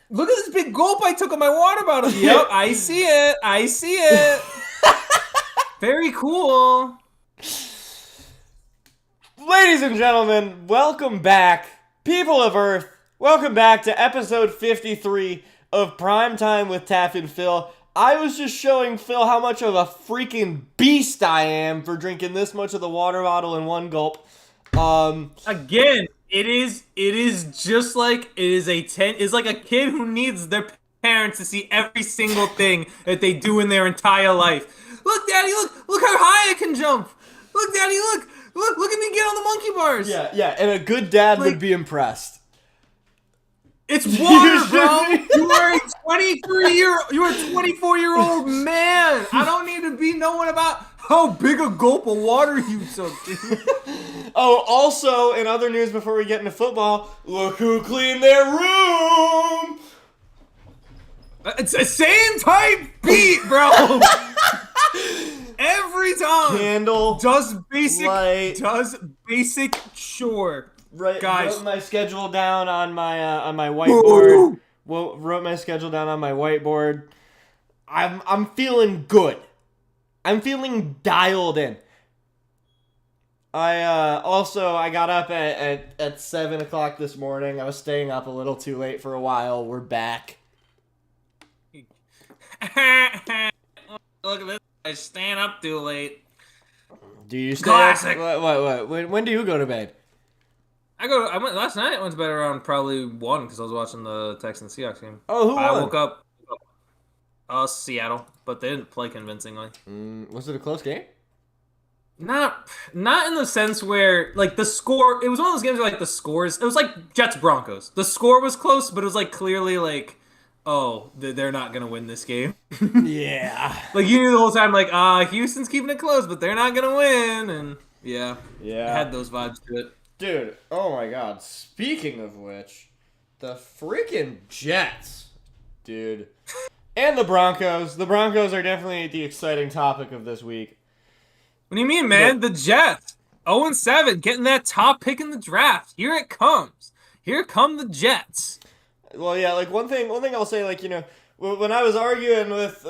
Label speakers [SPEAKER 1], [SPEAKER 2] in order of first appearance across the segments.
[SPEAKER 1] Look at this big gulp I took of my water bottle. Yep, I see it. I see it. Very cool.
[SPEAKER 2] Ladies and gentlemen, welcome back, people of Earth. Welcome back to episode 53 of Primetime with Taff and Phil. I was just showing Phil how much of a freaking beast I am for drinking this much of the water bottle in one gulp.
[SPEAKER 1] Again, it is just like it's like a kid who needs their parents to see every single thing that they do in their entire life. Look, Daddy, look how high I can jump. Look, Daddy, look at me get on the monkey bars.
[SPEAKER 2] Yeah, and a good dad would be impressed.
[SPEAKER 1] It's water, bro. You are a 24-year-old man. I don't need to be knowing about how big a gulp of water you took, dude.
[SPEAKER 2] Oh, also, in other news before we get into football, look who cleaned their room!
[SPEAKER 1] It's the same type beat, bro. Every time.
[SPEAKER 2] Candle.
[SPEAKER 1] Does
[SPEAKER 2] light.
[SPEAKER 1] basic chore.
[SPEAKER 2] Right,
[SPEAKER 1] guys.
[SPEAKER 2] wrote my schedule down on my whiteboard. Wrote my schedule down on my whiteboard. I'm feeling good. I'm feeling dialed in. I got up at 7 o'clock this morning. I was staying up a little too late for a while. We're back.
[SPEAKER 1] Look at this. I staying up too late.
[SPEAKER 2] Do you stay
[SPEAKER 1] Classic.
[SPEAKER 2] up? What? When do you go to bed?
[SPEAKER 1] I went last night. I went to bed around probably 1 because I was watching the Texans Seahawks game.
[SPEAKER 2] Oh, who won?
[SPEAKER 1] I woke up. Seattle, but they didn't play convincingly.
[SPEAKER 2] Was it a close game?
[SPEAKER 1] Not in the sense where like the score. It was one of those games where like the scores. It was like Jets Broncos. The score was close, but it was like clearly like, oh, they're not gonna win this game.
[SPEAKER 2] Yeah.
[SPEAKER 1] Like you knew the whole time, like Houston's keeping it close, but they're not gonna win, and yeah,
[SPEAKER 2] I
[SPEAKER 1] had those vibes to it.
[SPEAKER 2] Dude, oh my god, speaking of which, the freaking Jets, dude. And the Broncos. The Broncos are definitely the exciting topic of this week.
[SPEAKER 1] What do you mean, man? The Jets, 0-7, getting that top pick in the draft. Here it comes. Here come the Jets.
[SPEAKER 2] Well, yeah, like one thing I'll say, like, you know, when I was arguing with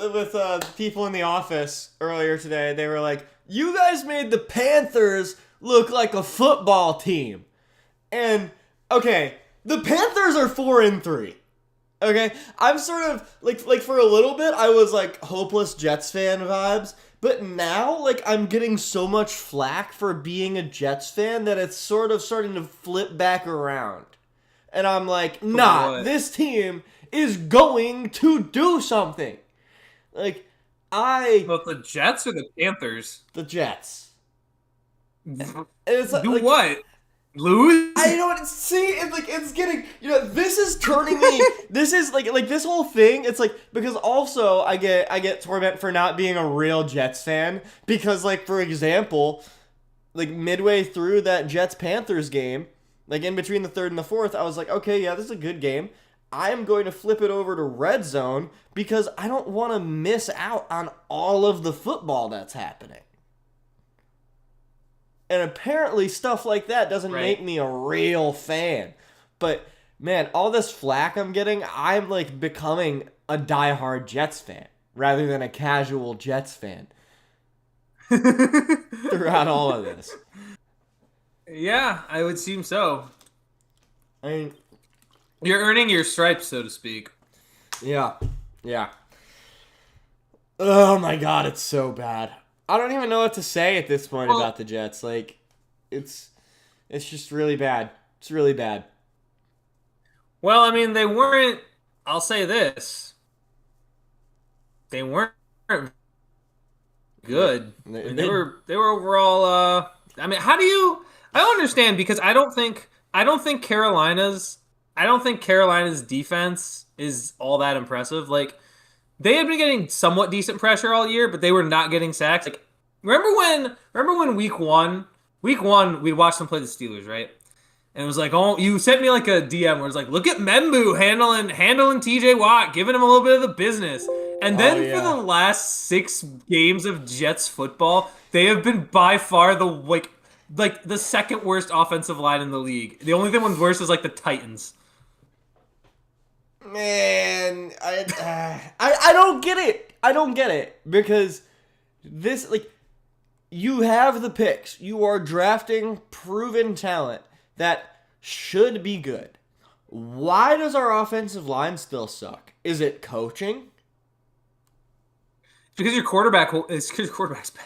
[SPEAKER 2] people in the office earlier today, they were like, you guys made the Panthers look like a football team. And, okay, the Panthers are 4-3. Okay? I'm sort of, like for a little bit, I was, like, hopeless Jets fan vibes. But now, like, I'm getting so much flack for being a Jets fan that it's sort of starting to flip back around. And I'm like, nah, this team is going to do something. Like,
[SPEAKER 1] But the Jets or the Panthers?
[SPEAKER 2] The Jets.
[SPEAKER 1] It's like, what? Lose?
[SPEAKER 2] I don't see. It's getting. You know, this is turning me. This is like this whole thing. It's like because also I get torment for not being a real Jets fan because like for example, like midway through that Jets Panthers game, like in between the third and the fourth, I was like, okay, yeah, this is a good game. I am going to flip it over to Red Zone because I don't want to miss out on all of the football that's happening. And apparently stuff like that doesn't make me a real fan. But, man, all this flack I'm getting, I'm, like, becoming a diehard Jets fan rather than a casual Jets fan throughout all of this.
[SPEAKER 1] Yeah, I would seem so.
[SPEAKER 2] I mean,
[SPEAKER 1] you're earning your stripes, so to speak.
[SPEAKER 2] Yeah. Oh, my God, it's so bad. I don't even know what to say at this point about the Jets. Like, it's just really bad. It's really bad.
[SPEAKER 1] Well, I mean, they weren't. I'll say this: they weren't good. They were overall. I mean, how do you? I don't understand because I don't think Carolina's defense is all that impressive. Like. They had been getting somewhat decent pressure all year, but they were not getting sacks. Like, remember when week one, we'd watch them play the Steelers, right? And it was like, oh, you sent me like a DM where it's like, look at Membu handling TJ Watt, giving him a little bit of the business. And then for the last 6 games of Jets football, they have been by far the the second worst offensive line in the league. The only thing one's worse is like the Titans.
[SPEAKER 2] Man, I don't get it. I don't get it because this like you have the picks. You are drafting proven talent that should be good. Why does our offensive line still suck? Is it coaching?
[SPEAKER 1] Because your quarterback is because your quarterback's bad.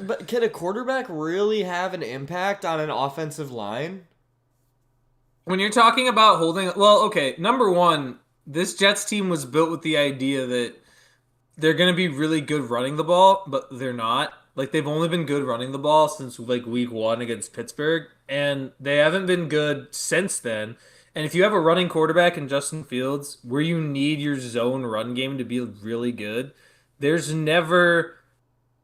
[SPEAKER 2] But can a quarterback really have an impact on an offensive line?
[SPEAKER 1] When you're talking about holding, well, okay, number one, this Jets team was built with the idea that they're going to be really good running the ball, but they're not. Like they've only been good running the ball since like week 1 against Pittsburgh, and they haven't been good since then. And if you have a running quarterback in Justin Fields, where you need your zone run game to be really good, there's never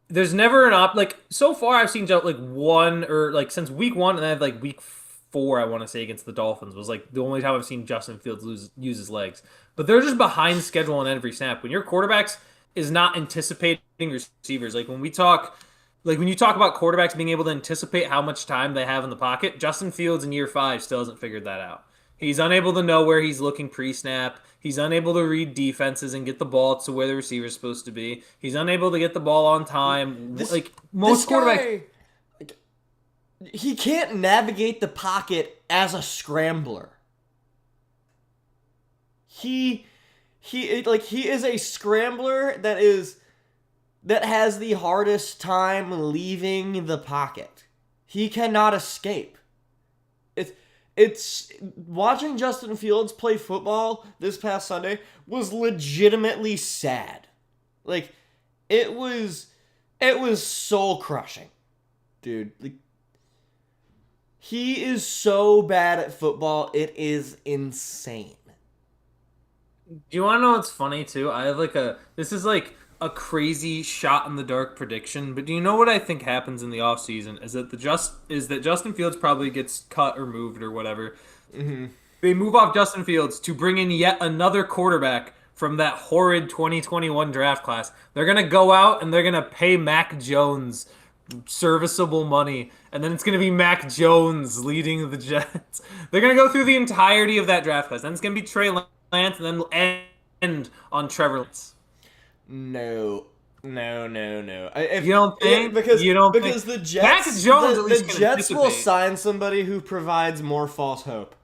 [SPEAKER 1] an op like so far I've seen like one or like since week 1 and then like week 4 I want to say against the Dolphins was like the only time I've seen Justin Fields use his legs. But they're just behind schedule on every snap. When your quarterbacks is not anticipating receivers, like when you talk about quarterbacks being able to anticipate how much time they have in the pocket, Justin Fields in year 5 still hasn't figured that out. He's unable to know where he's looking pre-snap. He's unable to read defenses and get the ball to where the receiver's supposed to be. He's unable to get the ball on time. Like most quarterbacks,
[SPEAKER 2] like, he can't navigate the pocket as a scrambler. He is a scrambler that has the hardest time leaving the pocket. He cannot escape. It's watching Justin Fields play football this past Sunday was legitimately sad. Like it was soul crushing. Dude, like he is so bad at football, it is insane.
[SPEAKER 1] do you want to know what's funny too? I have this is like a crazy shot in the dark prediction, but do you know what I think happens in the offseason is that Justin Fields probably gets cut or moved or whatever.
[SPEAKER 2] Mm-hmm.
[SPEAKER 1] They move off Justin Fields to bring in yet another quarterback from that horrid 2021 draft class. They're going to go out and they're going to pay Mac Jones serviceable money, and then it's going to be Mac Jones leading the Jets. They're going to go through the entirety of that draft class. Then it's going to be Trey Lance, and then we'll end on Trevor Lawrence.
[SPEAKER 2] No.
[SPEAKER 1] You don't think?
[SPEAKER 2] Because
[SPEAKER 1] the
[SPEAKER 2] Jets,
[SPEAKER 1] Mac Jones
[SPEAKER 2] the Jets will sign somebody who provides more false hope.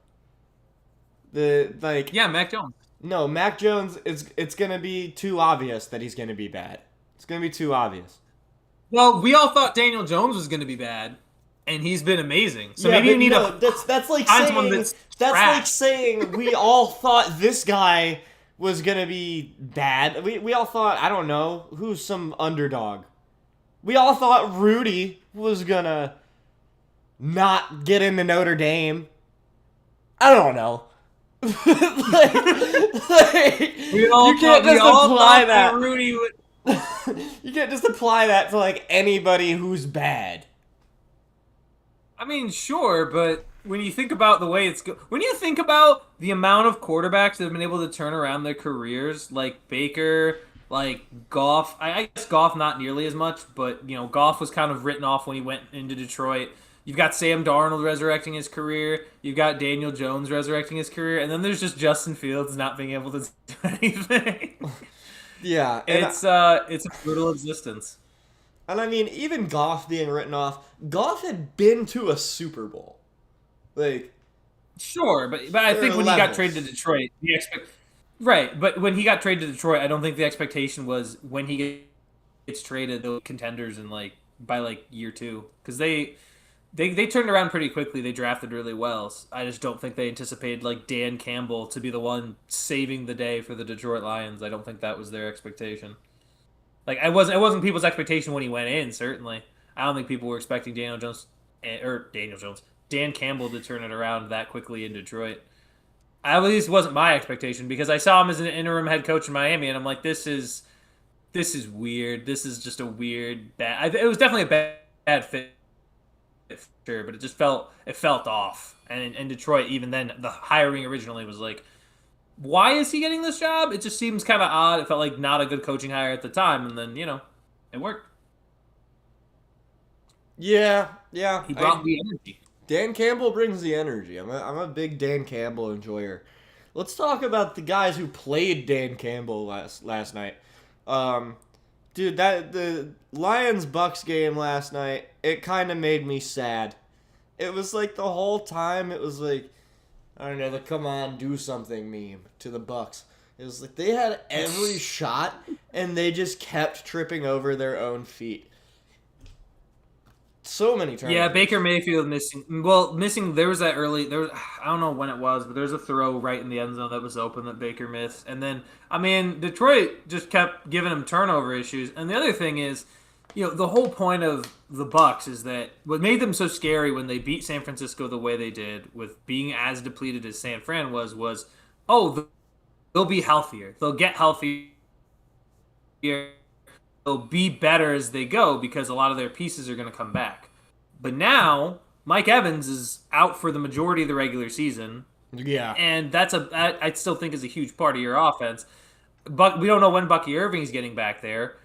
[SPEAKER 1] Mac Jones.
[SPEAKER 2] No, Mac Jones it's gonna be too obvious that he's gonna be bad. It's gonna be too obvious.
[SPEAKER 1] Well, we all thought Daniel Jones was going to be bad, and he's been amazing. So maybe you need
[SPEAKER 2] that's like saying we all thought this guy was gonna be bad. We all thought, I don't know, who's some underdog. We all thought Rudy was gonna not get into Notre Dame. I don't know. You can't just apply that.
[SPEAKER 1] Rudy would.
[SPEAKER 2] You can't just apply that to like anybody who's bad.
[SPEAKER 1] I mean, sure, but when you think about the way when you think about the amount of quarterbacks that have been able to turn around their careers, like Baker, like Goff, I guess Goff not nearly as much, but Goff was kind of written off when he went into Detroit. You've got Sam Darnold resurrecting his career. You've got Daniel Jones resurrecting his career, and then there's just Justin Fields not being able to do anything.
[SPEAKER 2] Yeah,
[SPEAKER 1] it's a brutal existence.
[SPEAKER 2] And I mean, even Goff being written off, Goff had been to a Super Bowl. Like,
[SPEAKER 1] sure, but I think when he got traded to Detroit, right. But when he got traded to Detroit, I don't think the expectation was when he gets traded, they'll be contenders in by year 2 because they turned around pretty quickly. They drafted really well. I just don't think they anticipated Dan Campbell to be the one saving the day for the Detroit Lions. I don't think that was their expectation. It wasn't people's expectation when he went in. Certainly, I don't think people were expecting Dan Campbell to turn it around that quickly in Detroit. At least wasn't my expectation because I saw him as an interim head coach in Miami, and I'm like, this is weird. This is just a weird bad. It was definitely a bad fit. Sure, but it felt off. And in Detroit, even then, the hiring originally was like, why is he getting this job? It just seems kind of odd. It felt like not a good coaching hire at the time, and then it worked.
[SPEAKER 2] Yeah.
[SPEAKER 1] He brought the energy.
[SPEAKER 2] Dan Campbell brings the energy. I'm a big Dan Campbell enjoyer. let's talk about the guys who played Dan Campbell last night. Dude, that the Lions Bucks game last night, it kind of made me sad. It was like the whole time it was like, I don't know, the come on do something meme to the Bucks. It was like they had every shot and they just kept tripping over their own feet. So many turnovers.
[SPEAKER 1] Yeah, Baker Mayfield missing. Well, missing. There was that early. There was. I don't know when it was, but there's a throw right in the end zone that was open that Baker missed. And then, I mean, Detroit just kept giving him turnover issues. And the other thing is, the whole point of the Bucks is that what made them so scary when they beat San Francisco the way they did, with being as depleted as San Fran was oh, they'll be healthier. They'll get healthier. They'll be better as they go because a lot of their pieces are going to come back. But now Mike Evans is out for the majority of the regular season.
[SPEAKER 2] Yeah.
[SPEAKER 1] And I still think is a huge part of your offense. But we don't know when Bucky Irving's getting back there.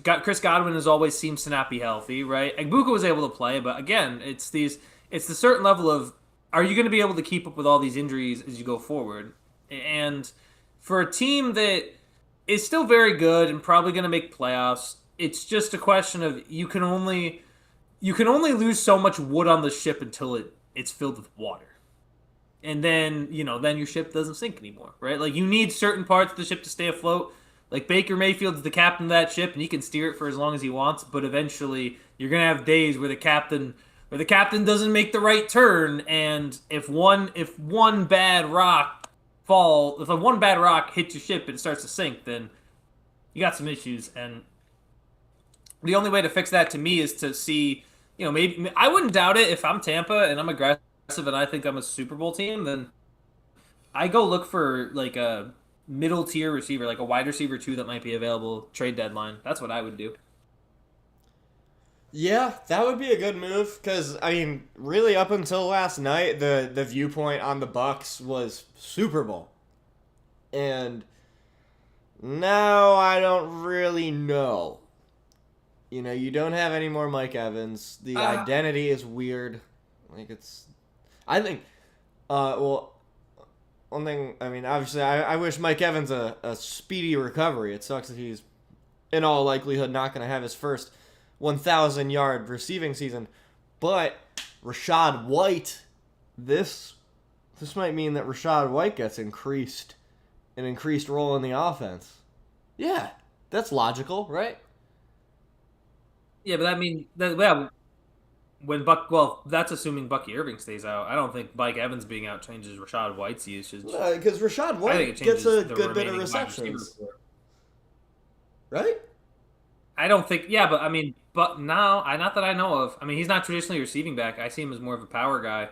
[SPEAKER 1] Chris Godwin has always seems to not be healthy, right? Igbuka was able to play, but again, it's the certain level of, are you going to be able to keep up with all these injuries as you go forward? And for a team that is still very good and probably going to make playoffs, it's just a question of you can only lose so much wood on the ship until it's filled with water. And then, then your ship doesn't sink anymore, right? Like, you need certain parts of the ship to stay afloat. Like, Baker Mayfield's the captain of that ship, and he can steer it for as long as he wants, but eventually you're going to have days where the captain doesn't make the right turn, and if one bad rock hits your ship and it starts to sink, then you got some issues. And the only way to fix that to me is to see, maybe I wouldn't doubt it if I'm Tampa and I'm aggressive and I think I'm a Super Bowl team, then I go look for like a middle tier receiver, like a wide receiver 2 that might be available trade deadline. That's what I would do.
[SPEAKER 2] Yeah, that would be a good move because I mean, really, up until last night, the viewpoint on the Bucks was Super Bowl, and now I don't really know. You don't have any more Mike Evans. The identity is weird. Like I think, well, one thing. I mean, obviously, I wish Mike Evans a speedy recovery. It sucks that he's, in all likelihood, not going to have his first 1,000-yard receiving season. But Rachaad White, this might mean that Rachaad White gets an increased role in the offense. Yeah, that's logical, right?
[SPEAKER 1] Yeah, but that's assuming Bucky Irving stays out. I don't think Mike Evans being out changes Rachaad White's usage.
[SPEAKER 2] Because Rachaad White gets a good bit of receptions. Right?
[SPEAKER 1] I don't think, yeah, but I mean, not that I know of. I mean, he's not traditionally a receiving back. I see him as more of a power guy.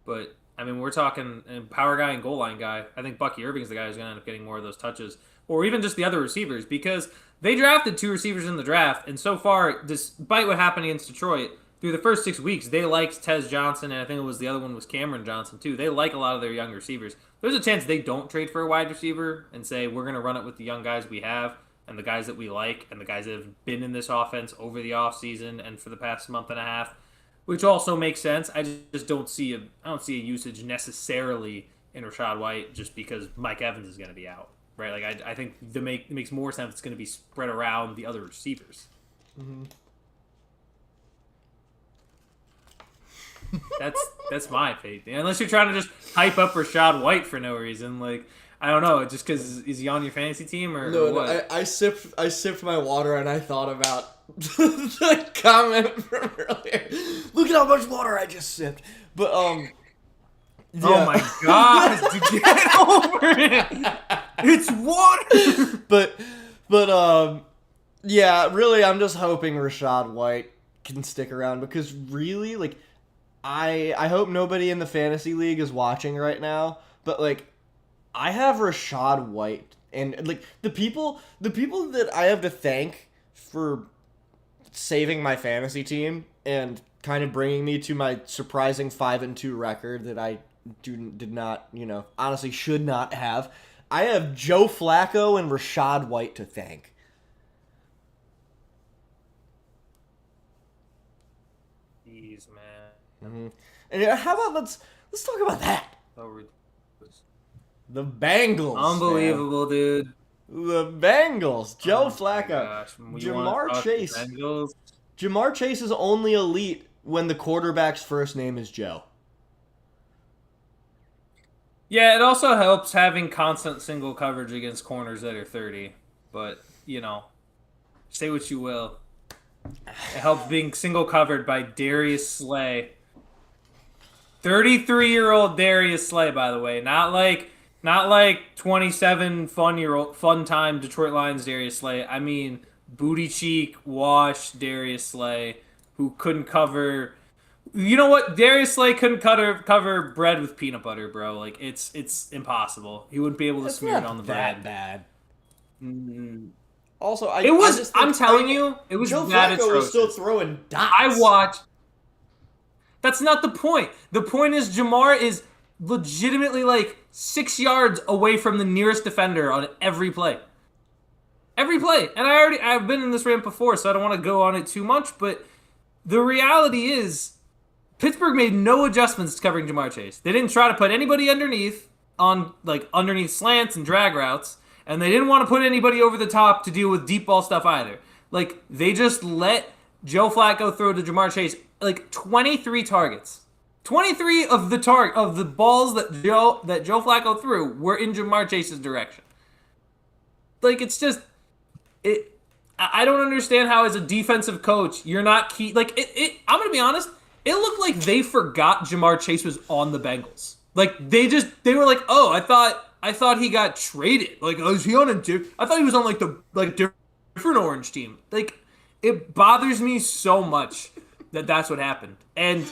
[SPEAKER 1] But, I mean, we're talking power guy and goal line guy. I think Bucky Irving's the guy who's going to end up getting more of those touches. Or even just the other receivers, because they drafted 2 receivers in the draft, and so far, despite what happened against Detroit, through the first 6 weeks, they liked Tez Johnson, and I think the other one was Cameron Johnson, too. They like a lot of their young receivers. There's a chance they don't trade for a wide receiver and say, we're going to run it with the young guys we have, and the guys that we like, and the guys that have been in this offense over the offseason and for the past month and a half, which also makes sense. I just don't see a usage necessarily in Rachaad White just because Mike Evans is going to be out. Right, like I think it makes more sense. It's going to be spread around the other receivers.
[SPEAKER 2] Mm-hmm.
[SPEAKER 1] That's my faith. Unless you're trying to just hype up Rachaad White for no reason, like I don't know, just because is he on your fantasy team or what?
[SPEAKER 2] No, I sipped my water and I thought about the comment from earlier. Look at how much water I just sipped. But
[SPEAKER 1] yeah. Oh my god, dude, get over it. It's water.
[SPEAKER 2] But yeah, really, I'm just hoping Rachaad White can stick around because really, like, I hope nobody in the fantasy league is watching right now. But like, I have Rachaad White, and like the people that I have to thank for saving my fantasy team and kind of bringing me to my surprising 5-2 record that I did not, honestly should not have. I have Joe Flacco and Rachaad White to thank.
[SPEAKER 1] Jeez, man.
[SPEAKER 2] Mm-hmm. And how about let's talk about that. The Bengals, man.
[SPEAKER 1] Unbelievable, dude.
[SPEAKER 2] The Bengals. Joe
[SPEAKER 1] Oh my
[SPEAKER 2] Flacco.
[SPEAKER 1] gosh. You want to
[SPEAKER 2] Jamar
[SPEAKER 1] talk the
[SPEAKER 2] Chase.
[SPEAKER 1] Bengals?
[SPEAKER 2] Jamar Chase is only elite when the quarterback's first name is Joe.
[SPEAKER 1] Yeah, it also helps having constant single coverage against corners that are 30. But, say what you will. It helps being single covered by Darius Slay. 33-year-old Darius Slay, by the way. Not like 27 fun time Detroit Lions Darius Slay. I mean booty cheek, wash Darius Slay, who couldn't cover. You know what? Darius Slay couldn't cover bread with peanut butter, bro. Like it's impossible. He wouldn't be able to
[SPEAKER 2] That's
[SPEAKER 1] smear it
[SPEAKER 2] not
[SPEAKER 1] on the
[SPEAKER 2] that
[SPEAKER 1] bread.
[SPEAKER 2] bad.
[SPEAKER 1] Mm.
[SPEAKER 2] Also,
[SPEAKER 1] It was. I'm telling you, it was
[SPEAKER 2] Joe
[SPEAKER 1] that
[SPEAKER 2] Flacco was
[SPEAKER 1] atrocious.
[SPEAKER 2] still throwing dots.
[SPEAKER 1] I watched. That's not the point. The point is Jamar is legitimately like 6 yards away from the nearest defender on every play. Every play. And I've been in this rant before, so I don't want to go on it too much, but the reality is Pittsburgh made no adjustments to covering Jamar Chase. They didn't try to put anybody underneath slants and drag routes, and they didn't want to put anybody over the top to deal with deep ball stuff either. Like, they just let Joe Flacco throw to Jamar Chase 23 targets. 23 of the balls that Joe Flacco threw were in Jamar Chase's direction. Like, it's just I don't understand how as a defensive coach you're not key. Like, I'm gonna be honest. It looked like they forgot Jamar Chase was on the Bengals. Like, they were like, oh, I thought he got traded. Like, oh, is he on I thought he was on the different orange team. Like, it bothers me so much that that's what happened. And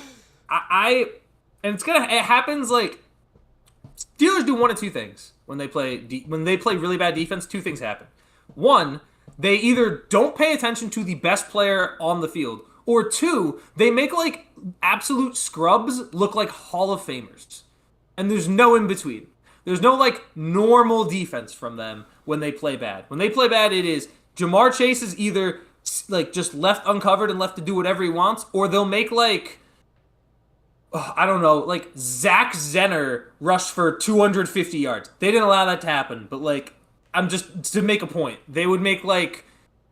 [SPEAKER 1] it happens like Steelers do one of two things when they play really bad defense. Two things happen. One, they either don't pay attention to the best player on the field, or two, they make like absolute scrubs look like Hall of Famers. And there's no in between. There's no like normal defense from them when they play bad. When they play bad, it is Jamar Chase is either like just left uncovered and left to do whatever he wants, or they'll make like I don't know, like Zach Zenner rush for 250 yards. They didn't allow that to happen, but like I'm just to make a point. They would make like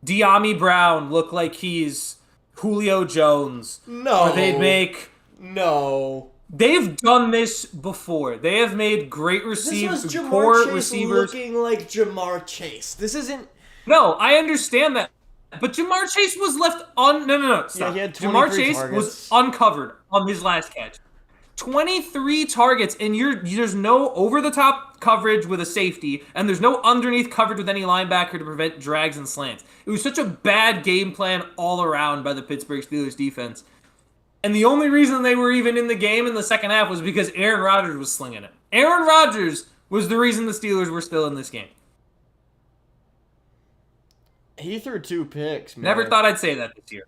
[SPEAKER 1] De'Ami Brown look like he's Julio Jones.
[SPEAKER 2] No.
[SPEAKER 1] Or they'd make
[SPEAKER 2] No.
[SPEAKER 1] They've done this before. They have made great receivers,
[SPEAKER 2] This was Jamar
[SPEAKER 1] poor
[SPEAKER 2] Chase
[SPEAKER 1] receivers.
[SPEAKER 2] looking like Jamar Chase. This isn't.
[SPEAKER 1] No, I understand that. But Jamar Chase was left No. Stop.
[SPEAKER 2] Yeah, he had
[SPEAKER 1] Jamar
[SPEAKER 2] 23
[SPEAKER 1] Chase
[SPEAKER 2] targets.
[SPEAKER 1] was uncovered on his last catch. 23 targets, and there's no over-the-top coverage with a safety, and there's no underneath coverage with any linebacker to prevent drags and slants. It was such a bad game plan all around by the Pittsburgh Steelers defense. And the only reason they were even in the game in the second half was because Aaron Rodgers was slinging it. Aaron Rodgers was the reason the Steelers were still in this game.
[SPEAKER 2] He threw 2 picks, man.
[SPEAKER 1] Never thought I'd say that this year.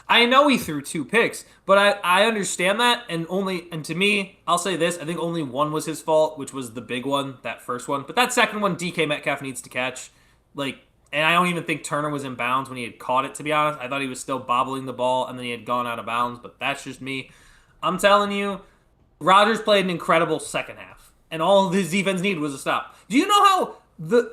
[SPEAKER 1] I know he threw 2 picks, but I understand that, and to me, I'll say this, I think only one was his fault, which was the big one, that first one. But that second one, DK Metcalf needs to catch. And I don't even think Turner was in bounds when he had caught it, to be honest. I thought he was still bobbling the ball, and then he had gone out of bounds, but that's just me. I'm telling you, Rodgers played an incredible second half, and all his defense needed was a stop. Do you know how, that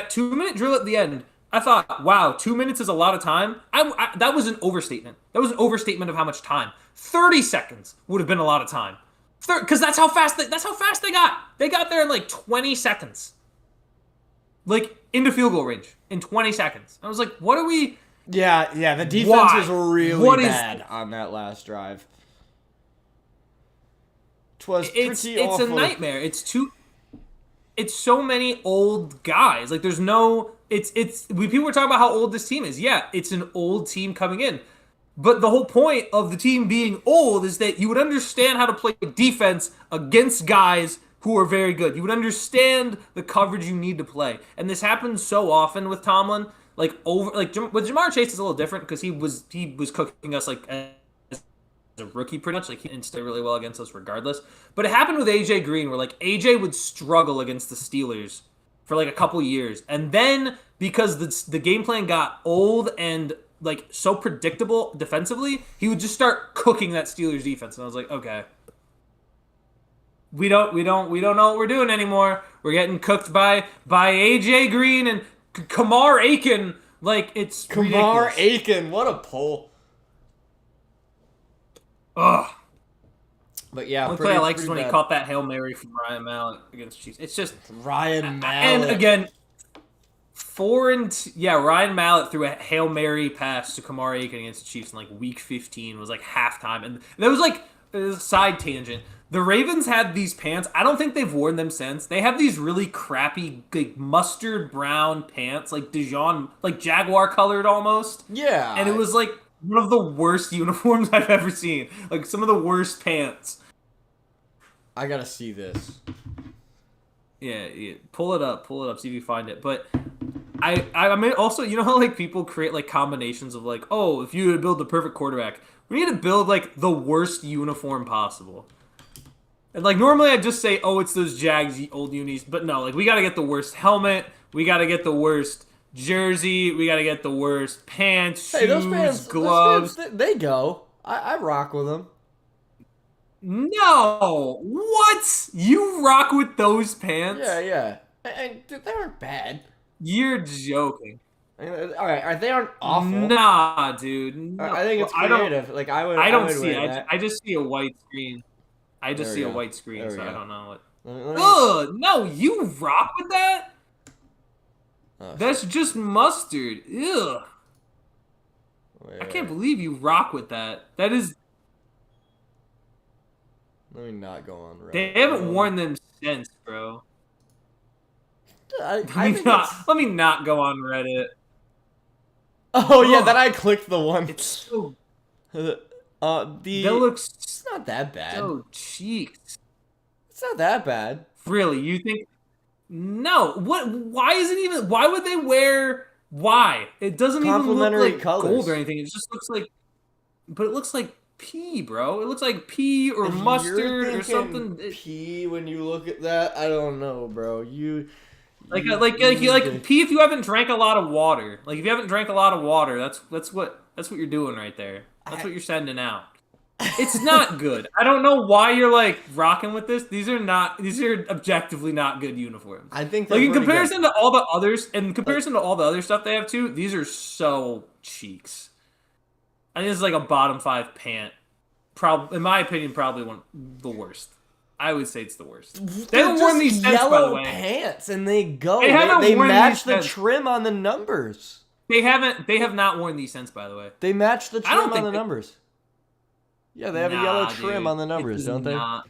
[SPEAKER 1] 2-minute drill at the end, I thought, wow, 2 minutes is a lot of time. That was an overstatement. That was an overstatement of how much time. 30 seconds would have been a lot of time. Because that's how fast they got. They got there in like 20 seconds. Like, into field goal range in 20 seconds. I was like, what are we...
[SPEAKER 2] Yeah, the defense was really bad on that last drive.
[SPEAKER 1] It's a nightmare. It's so many old guys. Like, there's no... people were talking about how old this team is. Yeah, it's an old team coming in. But the whole point of the team being old is that you would understand how to play defense against guys who are very good. You would understand the coverage you need to play. And this happens so often with Tomlin. With Jamar Chase, it's a little different because he was cooking us like as a rookie pretty much. Like, he didn't stay really well against us regardless. But it happened with AJ Green where like AJ would struggle against the Steelers for like a couple years. And then because the game plan got old and like so predictable defensively, he would just start cooking that Steelers defense. And I was like, okay. we don't know what we're doing anymore. We're getting cooked by AJ Green and Kamar Aiken. Like, it's
[SPEAKER 2] Kamar
[SPEAKER 1] ridiculous.
[SPEAKER 2] Aiken, what a pull.
[SPEAKER 1] Ugh.
[SPEAKER 2] But yeah,
[SPEAKER 1] The only
[SPEAKER 2] pretty,
[SPEAKER 1] play I liked is
[SPEAKER 2] pretty
[SPEAKER 1] when he
[SPEAKER 2] bad.
[SPEAKER 1] caught that Hail Mary from Ryan Mallett against the Chiefs. It's just
[SPEAKER 2] Ryan Mallett.
[SPEAKER 1] and again, Ryan Mallett threw a Hail Mary pass to Kamar Aiken against the Chiefs in like week 15. Was like halftime, and that was like a side tangent. The Ravens had these pants. I don't think they've worn them since. They have these really crappy, like mustard brown pants, like Dijon, like Jaguar colored almost.
[SPEAKER 2] Yeah.
[SPEAKER 1] And it was like one of the worst uniforms I've ever seen. Like some of the worst pants.
[SPEAKER 2] I gotta see this.
[SPEAKER 1] Yeah, pull it up, see if you find it. But I mean, also, you know how like people create like combinations of like, oh, if you had to build the perfect quarterback, we need to build like the worst uniform possible. And like normally I'd just say, oh, it's those Jags old unis, but no, like we got to get the worst helmet, we got to get the worst jersey, we got to get the worst pants, shoes,
[SPEAKER 2] Hey, those pants,
[SPEAKER 1] gloves.
[SPEAKER 2] they go. I rock with them.
[SPEAKER 1] No, what? You rock with those pants?
[SPEAKER 2] Yeah. And they aren't bad.
[SPEAKER 1] You're joking.
[SPEAKER 2] All right, they aren't awful.
[SPEAKER 1] Nah, dude. No.
[SPEAKER 2] I think it's
[SPEAKER 1] I don't.
[SPEAKER 2] creative. Like I would.
[SPEAKER 1] I don't
[SPEAKER 2] would
[SPEAKER 1] see
[SPEAKER 2] wear
[SPEAKER 1] it.
[SPEAKER 2] that.
[SPEAKER 1] I just see a white screen. I just
[SPEAKER 2] There we
[SPEAKER 1] see a
[SPEAKER 2] go.
[SPEAKER 1] white screen,
[SPEAKER 2] There we
[SPEAKER 1] so I
[SPEAKER 2] go.
[SPEAKER 1] don't know what.
[SPEAKER 2] Let me-
[SPEAKER 1] Ugh, no, you rock with that?
[SPEAKER 2] Oh,
[SPEAKER 1] That's just mustard. Ugh.
[SPEAKER 2] wait,
[SPEAKER 1] I can't believe you rock with that. That is.
[SPEAKER 2] Let me not go on. Reddit.
[SPEAKER 1] They haven't worn them since, bro.
[SPEAKER 2] I
[SPEAKER 1] Let me
[SPEAKER 2] think
[SPEAKER 1] not.
[SPEAKER 2] it's...
[SPEAKER 1] Let me not go on Reddit.
[SPEAKER 2] Oh yeah,
[SPEAKER 1] Ugh.
[SPEAKER 2] then I clicked the one.
[SPEAKER 1] It's so.
[SPEAKER 2] The
[SPEAKER 1] That looks
[SPEAKER 2] it's not that bad.
[SPEAKER 1] so cheeks.
[SPEAKER 2] It's not that bad.
[SPEAKER 1] Really, you think? No. What? Why is it even? Why would they wear? Why? It doesn't even look
[SPEAKER 2] Complementary
[SPEAKER 1] like
[SPEAKER 2] colors.
[SPEAKER 1] gold or anything. It just looks like. But it looks like pea, bro. It looks like pea or
[SPEAKER 2] If
[SPEAKER 1] mustard
[SPEAKER 2] you're
[SPEAKER 1] or
[SPEAKER 2] thinking
[SPEAKER 1] something.
[SPEAKER 2] pea when you look at that, I don't know, bro.
[SPEAKER 1] Like
[SPEAKER 2] you
[SPEAKER 1] like pea if you haven't drank a lot of water. Like if you haven't drank a lot of water, that's what you're doing right there. That's what you're sending out. It's not good. I don't know why you're like rocking with this. These are objectively not good uniforms.
[SPEAKER 2] I think
[SPEAKER 1] Like
[SPEAKER 2] they're
[SPEAKER 1] in
[SPEAKER 2] pretty
[SPEAKER 1] comparison
[SPEAKER 2] good.
[SPEAKER 1] to all the others, to all the other stuff they have too, these are so cheeks. I think this is like a bottom 5 pant. In my opinion, probably one the worst. I would say it's the worst. They haven't worn these since, by the
[SPEAKER 2] yellow
[SPEAKER 1] way.
[SPEAKER 2] pants, and they go.
[SPEAKER 1] They haven't
[SPEAKER 2] They
[SPEAKER 1] worn
[SPEAKER 2] match
[SPEAKER 1] these
[SPEAKER 2] the
[SPEAKER 1] since.
[SPEAKER 2] trim on the numbers.
[SPEAKER 1] They have not worn these since, by the way.
[SPEAKER 2] They match the
[SPEAKER 1] I don't
[SPEAKER 2] trim on
[SPEAKER 1] think
[SPEAKER 2] the
[SPEAKER 1] they-
[SPEAKER 2] numbers. Yeah, they have a
[SPEAKER 1] Nah,
[SPEAKER 2] yellow trim
[SPEAKER 1] dude.
[SPEAKER 2] on the numbers,
[SPEAKER 1] It's
[SPEAKER 2] don't they?
[SPEAKER 1] not.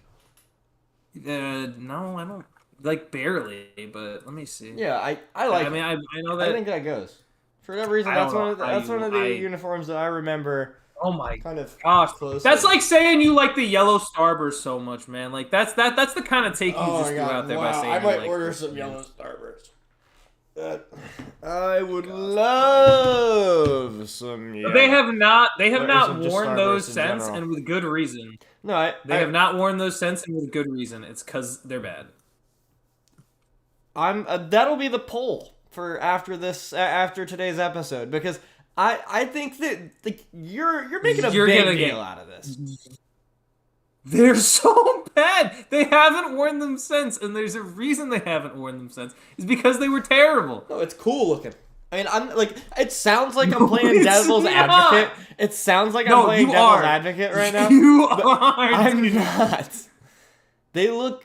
[SPEAKER 1] No, I don't. Like barely, but let me see.
[SPEAKER 2] Yeah, I like.
[SPEAKER 1] I mean, I know that.
[SPEAKER 2] I think that goes. For whatever reason,
[SPEAKER 1] I
[SPEAKER 2] that's
[SPEAKER 1] don't
[SPEAKER 2] one of the,
[SPEAKER 1] know how
[SPEAKER 2] that's one of the
[SPEAKER 1] I-
[SPEAKER 2] uniforms that I remember.
[SPEAKER 1] Oh my
[SPEAKER 2] Kind of
[SPEAKER 1] gosh,
[SPEAKER 2] close.
[SPEAKER 1] that's like saying you like the yellow Starburst so much, man. Like that's the kind of take you
[SPEAKER 2] Oh
[SPEAKER 1] just
[SPEAKER 2] my
[SPEAKER 1] threw
[SPEAKER 2] God!
[SPEAKER 1] out there
[SPEAKER 2] Wow,
[SPEAKER 1] by saying
[SPEAKER 2] I
[SPEAKER 1] you
[SPEAKER 2] might
[SPEAKER 1] like
[SPEAKER 2] order
[SPEAKER 1] those
[SPEAKER 2] some
[SPEAKER 1] things.
[SPEAKER 2] yellow Starburst. I would love some.
[SPEAKER 1] But they have not
[SPEAKER 2] Or
[SPEAKER 1] not
[SPEAKER 2] some just
[SPEAKER 1] worn those
[SPEAKER 2] Starburst in
[SPEAKER 1] since,
[SPEAKER 2] general.
[SPEAKER 1] and with good reason.
[SPEAKER 2] No,
[SPEAKER 1] They have not worn those since, and with good reason. It's because they're bad.
[SPEAKER 2] I'm that'll be the poll for after today's episode, because I think that like you're making a
[SPEAKER 1] You're
[SPEAKER 2] big
[SPEAKER 1] gonna
[SPEAKER 2] deal
[SPEAKER 1] get-
[SPEAKER 2] out of this.
[SPEAKER 1] They're so bad. They haven't worn them since, and there's a reason they haven't worn them since. It's because they were terrible.
[SPEAKER 2] No, it's cool looking. I mean, I'm like, it sounds like I'm
[SPEAKER 1] No,
[SPEAKER 2] playing
[SPEAKER 1] it's
[SPEAKER 2] devil's
[SPEAKER 1] not.
[SPEAKER 2] advocate. It sounds like I'm
[SPEAKER 1] No,
[SPEAKER 2] playing
[SPEAKER 1] you
[SPEAKER 2] devil's
[SPEAKER 1] are.
[SPEAKER 2] advocate right now.
[SPEAKER 1] You
[SPEAKER 2] but
[SPEAKER 1] are.
[SPEAKER 2] I'm
[SPEAKER 1] dude.
[SPEAKER 2] not. They look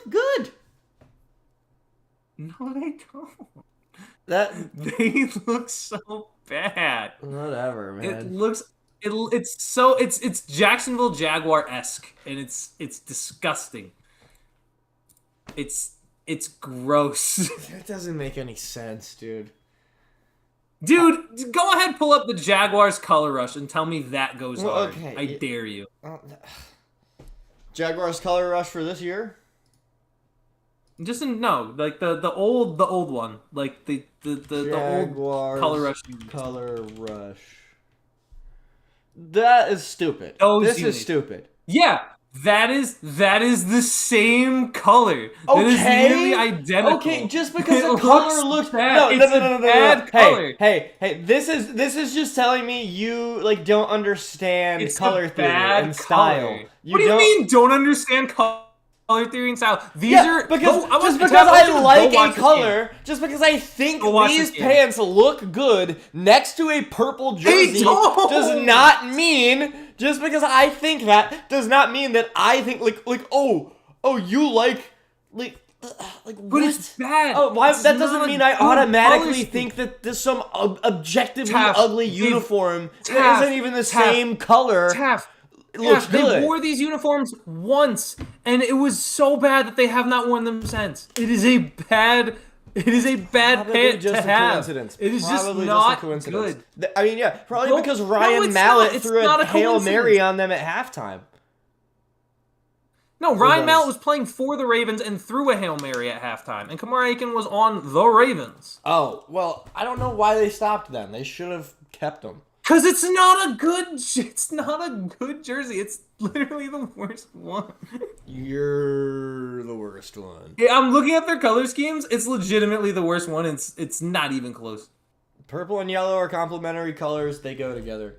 [SPEAKER 2] good.
[SPEAKER 1] No, they don't.
[SPEAKER 2] That
[SPEAKER 1] They look so bad.
[SPEAKER 2] whatever, man.
[SPEAKER 1] It looks. It's Jacksonville Jaguar-esque, and it's disgusting. It's gross.
[SPEAKER 2] It doesn't make any sense, dude.
[SPEAKER 1] Dude, go ahead, pull up the Jaguars color rush and tell me that goes
[SPEAKER 2] Well,
[SPEAKER 1] hard.
[SPEAKER 2] okay,
[SPEAKER 1] I dare you.
[SPEAKER 2] Jaguars color rush for this year?
[SPEAKER 1] Just no, like the old one, like the old
[SPEAKER 2] Jaguars
[SPEAKER 1] color rush.
[SPEAKER 2] color rush. That is stupid.
[SPEAKER 1] Those
[SPEAKER 2] this
[SPEAKER 1] units.
[SPEAKER 2] is stupid.
[SPEAKER 1] Yeah, that is the same color. That is nearly identical.
[SPEAKER 2] Okay, just because
[SPEAKER 1] It
[SPEAKER 2] the color
[SPEAKER 1] looks
[SPEAKER 2] looks
[SPEAKER 1] bad.
[SPEAKER 2] no,
[SPEAKER 1] It's a bad color.
[SPEAKER 2] Hey, this is just telling me you like don't understand
[SPEAKER 1] It's
[SPEAKER 2] color
[SPEAKER 1] a
[SPEAKER 2] theory
[SPEAKER 1] bad
[SPEAKER 2] and style.
[SPEAKER 1] color. What do you mean don't understand color color theory and style. These
[SPEAKER 2] Yeah,
[SPEAKER 1] are
[SPEAKER 2] because
[SPEAKER 1] go,
[SPEAKER 2] just because
[SPEAKER 1] Tab,
[SPEAKER 2] I
[SPEAKER 1] go
[SPEAKER 2] like
[SPEAKER 1] watch
[SPEAKER 2] a
[SPEAKER 1] this
[SPEAKER 2] color,
[SPEAKER 1] game.
[SPEAKER 2] just because I think
[SPEAKER 1] Go watch
[SPEAKER 2] these
[SPEAKER 1] this game.
[SPEAKER 2] pants look good next to a purple jersey
[SPEAKER 1] don't.
[SPEAKER 2] does not mean, just because I think that does not mean that I think you like
[SPEAKER 1] But
[SPEAKER 2] what?
[SPEAKER 1] it's bad.
[SPEAKER 2] Oh, why?
[SPEAKER 1] It's
[SPEAKER 2] That
[SPEAKER 1] not
[SPEAKER 2] doesn't
[SPEAKER 1] a
[SPEAKER 2] mean I
[SPEAKER 1] good
[SPEAKER 2] automatically
[SPEAKER 1] color
[SPEAKER 2] think that there's some objectively
[SPEAKER 1] Taff,
[SPEAKER 2] ugly
[SPEAKER 1] they've-
[SPEAKER 2] uniform that
[SPEAKER 1] Taff,
[SPEAKER 2] isn't even the
[SPEAKER 1] Taff,
[SPEAKER 2] same color.
[SPEAKER 1] Taff.
[SPEAKER 2] It looks
[SPEAKER 1] They
[SPEAKER 2] good.
[SPEAKER 1] wore these uniforms once, and it was so bad that they have not worn them since. It is a bad
[SPEAKER 2] Probably
[SPEAKER 1] pant
[SPEAKER 2] just
[SPEAKER 1] to
[SPEAKER 2] a
[SPEAKER 1] have.
[SPEAKER 2] coincidence.
[SPEAKER 1] It is
[SPEAKER 2] Probably
[SPEAKER 1] just not
[SPEAKER 2] a coincidence.
[SPEAKER 1] good.
[SPEAKER 2] I mean, yeah, probably
[SPEAKER 1] No,
[SPEAKER 2] because
[SPEAKER 1] no,
[SPEAKER 2] Ryan
[SPEAKER 1] it's
[SPEAKER 2] Mallett
[SPEAKER 1] not. It's
[SPEAKER 2] threw
[SPEAKER 1] not
[SPEAKER 2] a
[SPEAKER 1] a
[SPEAKER 2] Hail
[SPEAKER 1] coincidence.
[SPEAKER 2] Mary on them at halftime.
[SPEAKER 1] No, Ryan
[SPEAKER 2] does?
[SPEAKER 1] Mallett was playing for the Ravens and threw a Hail Mary at halftime, and Kamar Aiken was on the Ravens.
[SPEAKER 2] Oh, well, I don't know why they stopped then. They should have kept them.
[SPEAKER 1] Cause it's not a good jersey. It's literally the worst one.
[SPEAKER 2] You're the worst one.
[SPEAKER 1] Yeah, I'm looking at their color schemes. It's legitimately the worst one. It's not even close.
[SPEAKER 2] Purple and yellow are complementary colors. They go together.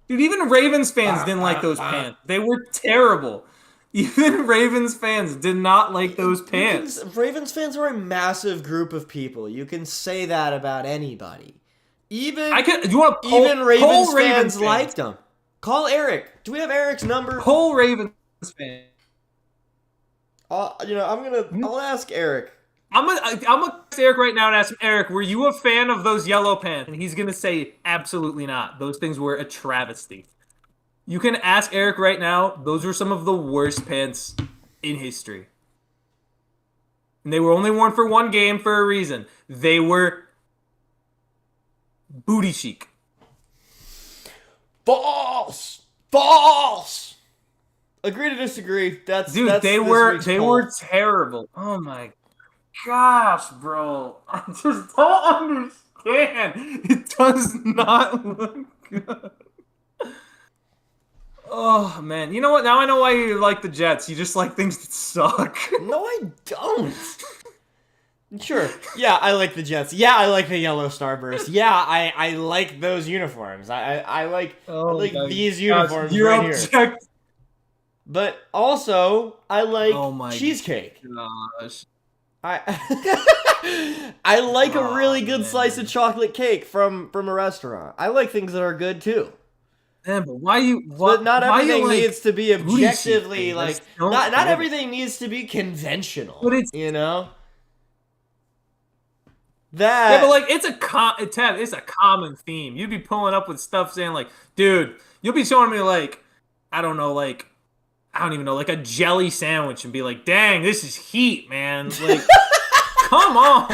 [SPEAKER 1] Dude, even Ravens fans didn't like those pants. They were terrible. Even Ravens fans did not like those pants.
[SPEAKER 2] Ravens fans are a massive group of people. You can say that about anybody. Even Ravens fans liked them. Call Eric. Do we have Eric's number?
[SPEAKER 1] Call Ravens fans.
[SPEAKER 2] I'll ask Eric.
[SPEAKER 1] I'm gonna ask Eric right now and ask him, Eric, were you a fan of those yellow pants? And he's gonna say absolutely not. Those things were a travesty. You can ask Eric right now. Those were some of the worst pants in history. And they were only worn for one game for a reason. They were booty chic.
[SPEAKER 2] False. False. Agree to disagree.
[SPEAKER 1] They were terrible. Oh my gosh, bro. I just don't understand. It does not look good. Oh, man. You know what? Now I know why you like the Jets. You just like things that suck.
[SPEAKER 2] No, I don't. Sure. Yeah, I like the Jets. Yeah, I like the yellow starburst. Yeah, I like those uniforms. I like these uniforms right here. But also, I like cheesecake.
[SPEAKER 1] Gosh.
[SPEAKER 2] I like a really good slice of chocolate cake from a restaurant. I like things that are good too.
[SPEAKER 1] Man, but
[SPEAKER 2] but not everything needs to be objectively not
[SPEAKER 1] good.
[SPEAKER 2] everything needs to be conventional.
[SPEAKER 1] But it's
[SPEAKER 2] that
[SPEAKER 1] but it's a common theme. You'd be pulling up with stuff saying like, dude, you'll be showing me I don't even know, like a jelly sandwich and be like, dang, this is heat, man. Like, come on.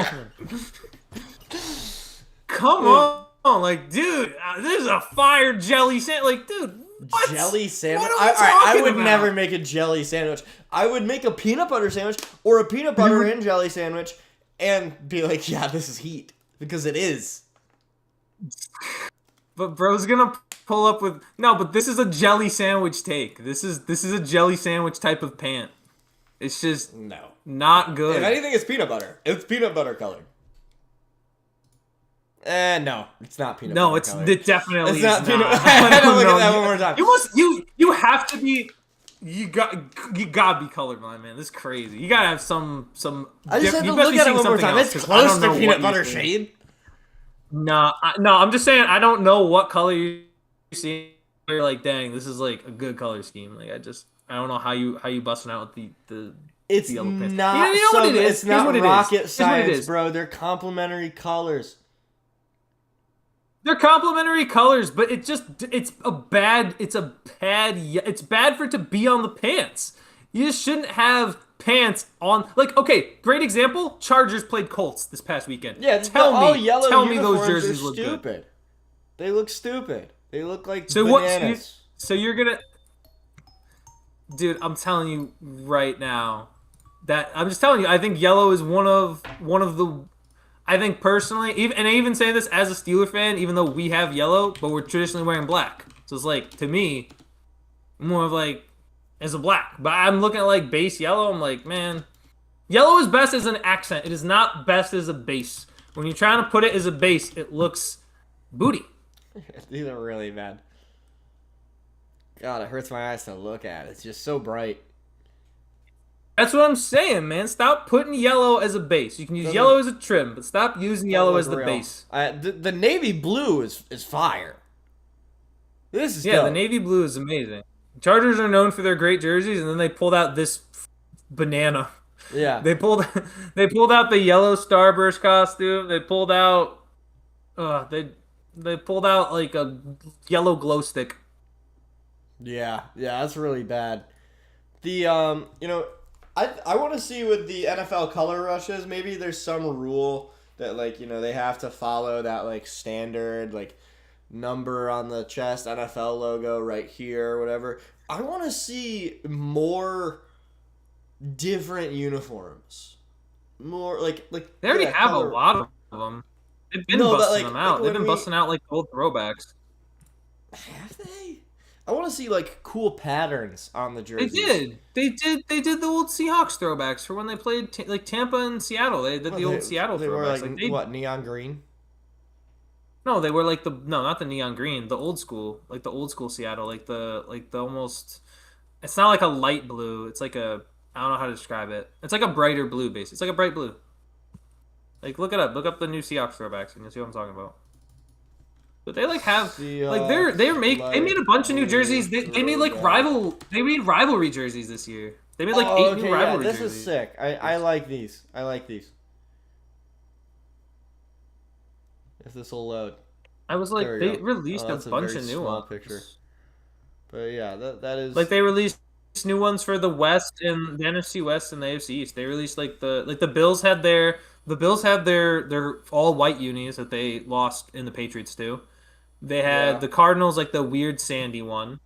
[SPEAKER 1] Come on. Like, dude, this is a fire jelly sandwich. Like, dude, what?
[SPEAKER 2] Jelly sandwich?
[SPEAKER 1] What are we talking
[SPEAKER 2] I would
[SPEAKER 1] about?
[SPEAKER 2] never make a jelly sandwich. I would make a peanut butter sandwich or a peanut butter and jelly sandwich and be like, yeah, this is heat. Because it is.
[SPEAKER 1] But bro's gonna pull up with but this is a jelly sandwich take. This is a jelly sandwich type of pant. It's just not good.
[SPEAKER 2] If anything, it's peanut butter. It's peanut butter colored. No, it's not peanut butter colored.
[SPEAKER 1] It definitely
[SPEAKER 2] it's not
[SPEAKER 1] is
[SPEAKER 2] peanut
[SPEAKER 1] not.
[SPEAKER 2] I don't look at that one more time.
[SPEAKER 1] You have to be. You gotta be colorblind, man. This is crazy. You gotta have some.
[SPEAKER 2] I just had to look at it one more time. It's close to peanut butter shade.
[SPEAKER 1] No, I'm just saying I don't know what color you see. You're like, dang, this is like a good color scheme. Like I don't know how you busting out with the
[SPEAKER 2] It's
[SPEAKER 1] yellow pants.
[SPEAKER 2] not.
[SPEAKER 1] You know what it is?
[SPEAKER 2] It's not rocket science,
[SPEAKER 1] is.
[SPEAKER 2] bro. They're complementary colors.
[SPEAKER 1] They're complementary colors, but it's bad for it to be on the pants. You just shouldn't have pants on. Like, okay, great example. Chargers played Colts this past weekend.
[SPEAKER 2] Yeah,
[SPEAKER 1] tell me those jerseys look
[SPEAKER 2] stupid.
[SPEAKER 1] good.
[SPEAKER 2] They look stupid. They look like bananas.
[SPEAKER 1] So you're gonna, dude? I'm telling you right now that I'm just telling you. I think yellow is one of the. I think personally, I even say this as a Steeler fan, even though we have yellow, but we're traditionally wearing black. So it's like, to me, more of like, as a black. But I'm looking at base yellow, I'm like, man, yellow is best as an accent. It is not best as a base. When you're trying to put it as a base, it looks booty.
[SPEAKER 2] These are really bad. God, it hurts my eyes to look at. It's just so bright.
[SPEAKER 1] That's what I'm saying, man. Stop putting yellow as a base. You can use
[SPEAKER 2] Doesn't
[SPEAKER 1] yellow as a trim, but stop using
[SPEAKER 2] don't
[SPEAKER 1] yellow
[SPEAKER 2] look
[SPEAKER 1] as the
[SPEAKER 2] real.
[SPEAKER 1] base.
[SPEAKER 2] The navy blue is fire. This is
[SPEAKER 1] Yeah, the
[SPEAKER 2] dope.
[SPEAKER 1] navy blue is amazing. Chargers are known for their great jerseys, and then they pulled out this banana.
[SPEAKER 2] Yeah.
[SPEAKER 1] They pulled they pulled out the yellow starburst costume. They pulled out they pulled out like a yellow glow stick.
[SPEAKER 2] Yeah, yeah, that's really bad. I want to see with the NFL color rushes, maybe there's some rule that like, they have to follow that like standard like number on the chest NFL logo right here or whatever. I want to see more different uniforms. More
[SPEAKER 1] They already
[SPEAKER 2] yeah,
[SPEAKER 1] have a
[SPEAKER 2] color.
[SPEAKER 1] lot of them. They've been
[SPEAKER 2] No, but
[SPEAKER 1] busting them
[SPEAKER 2] like
[SPEAKER 1] out. They've
[SPEAKER 2] when
[SPEAKER 1] been
[SPEAKER 2] we
[SPEAKER 1] busting out like old throwbacks.
[SPEAKER 2] have they I want to see like cool patterns on the
[SPEAKER 1] They
[SPEAKER 2] jerseys.
[SPEAKER 1] did. They did the old Seahawks throwbacks for when they played like Tampa and Seattle. They did
[SPEAKER 2] What
[SPEAKER 1] the old Seattle
[SPEAKER 2] they were
[SPEAKER 1] throwbacks.
[SPEAKER 2] like
[SPEAKER 1] Like they
[SPEAKER 2] what neon green?
[SPEAKER 1] no, they were like the no, not the neon green, the old school Seattle, like the almost. It's not like a light blue. It's like a I don't know how to describe it. It's like a brighter blue base. It's like a bright blue. Like look it up. Look up the new Seahawks throwbacks and you'll see what I'm talking about. But they like have like
[SPEAKER 2] Seahawks
[SPEAKER 1] they made
[SPEAKER 2] light
[SPEAKER 1] a bunch of new
[SPEAKER 2] blue
[SPEAKER 1] jerseys. They made like
[SPEAKER 2] throwback.
[SPEAKER 1] they made rivalry jerseys this year. They made like
[SPEAKER 2] Oh,
[SPEAKER 1] 8 new
[SPEAKER 2] okay, yeah,
[SPEAKER 1] rivalry
[SPEAKER 2] this is
[SPEAKER 1] jerseys.
[SPEAKER 2] sick. I like these. I like these. If this will load.
[SPEAKER 1] I was
[SPEAKER 2] There
[SPEAKER 1] like,
[SPEAKER 2] we
[SPEAKER 1] they
[SPEAKER 2] go. Oh,
[SPEAKER 1] released a
[SPEAKER 2] that's a
[SPEAKER 1] bunch
[SPEAKER 2] very
[SPEAKER 1] of new
[SPEAKER 2] small picture.
[SPEAKER 1] ones.
[SPEAKER 2] But yeah, that is.
[SPEAKER 1] Like they released new ones for the West and the NFC West and the AFC East. They released like the Bills had their all white unis that they lost in the Patriots too. They had
[SPEAKER 2] Yeah.
[SPEAKER 1] the Cardinals like the weird sandy one.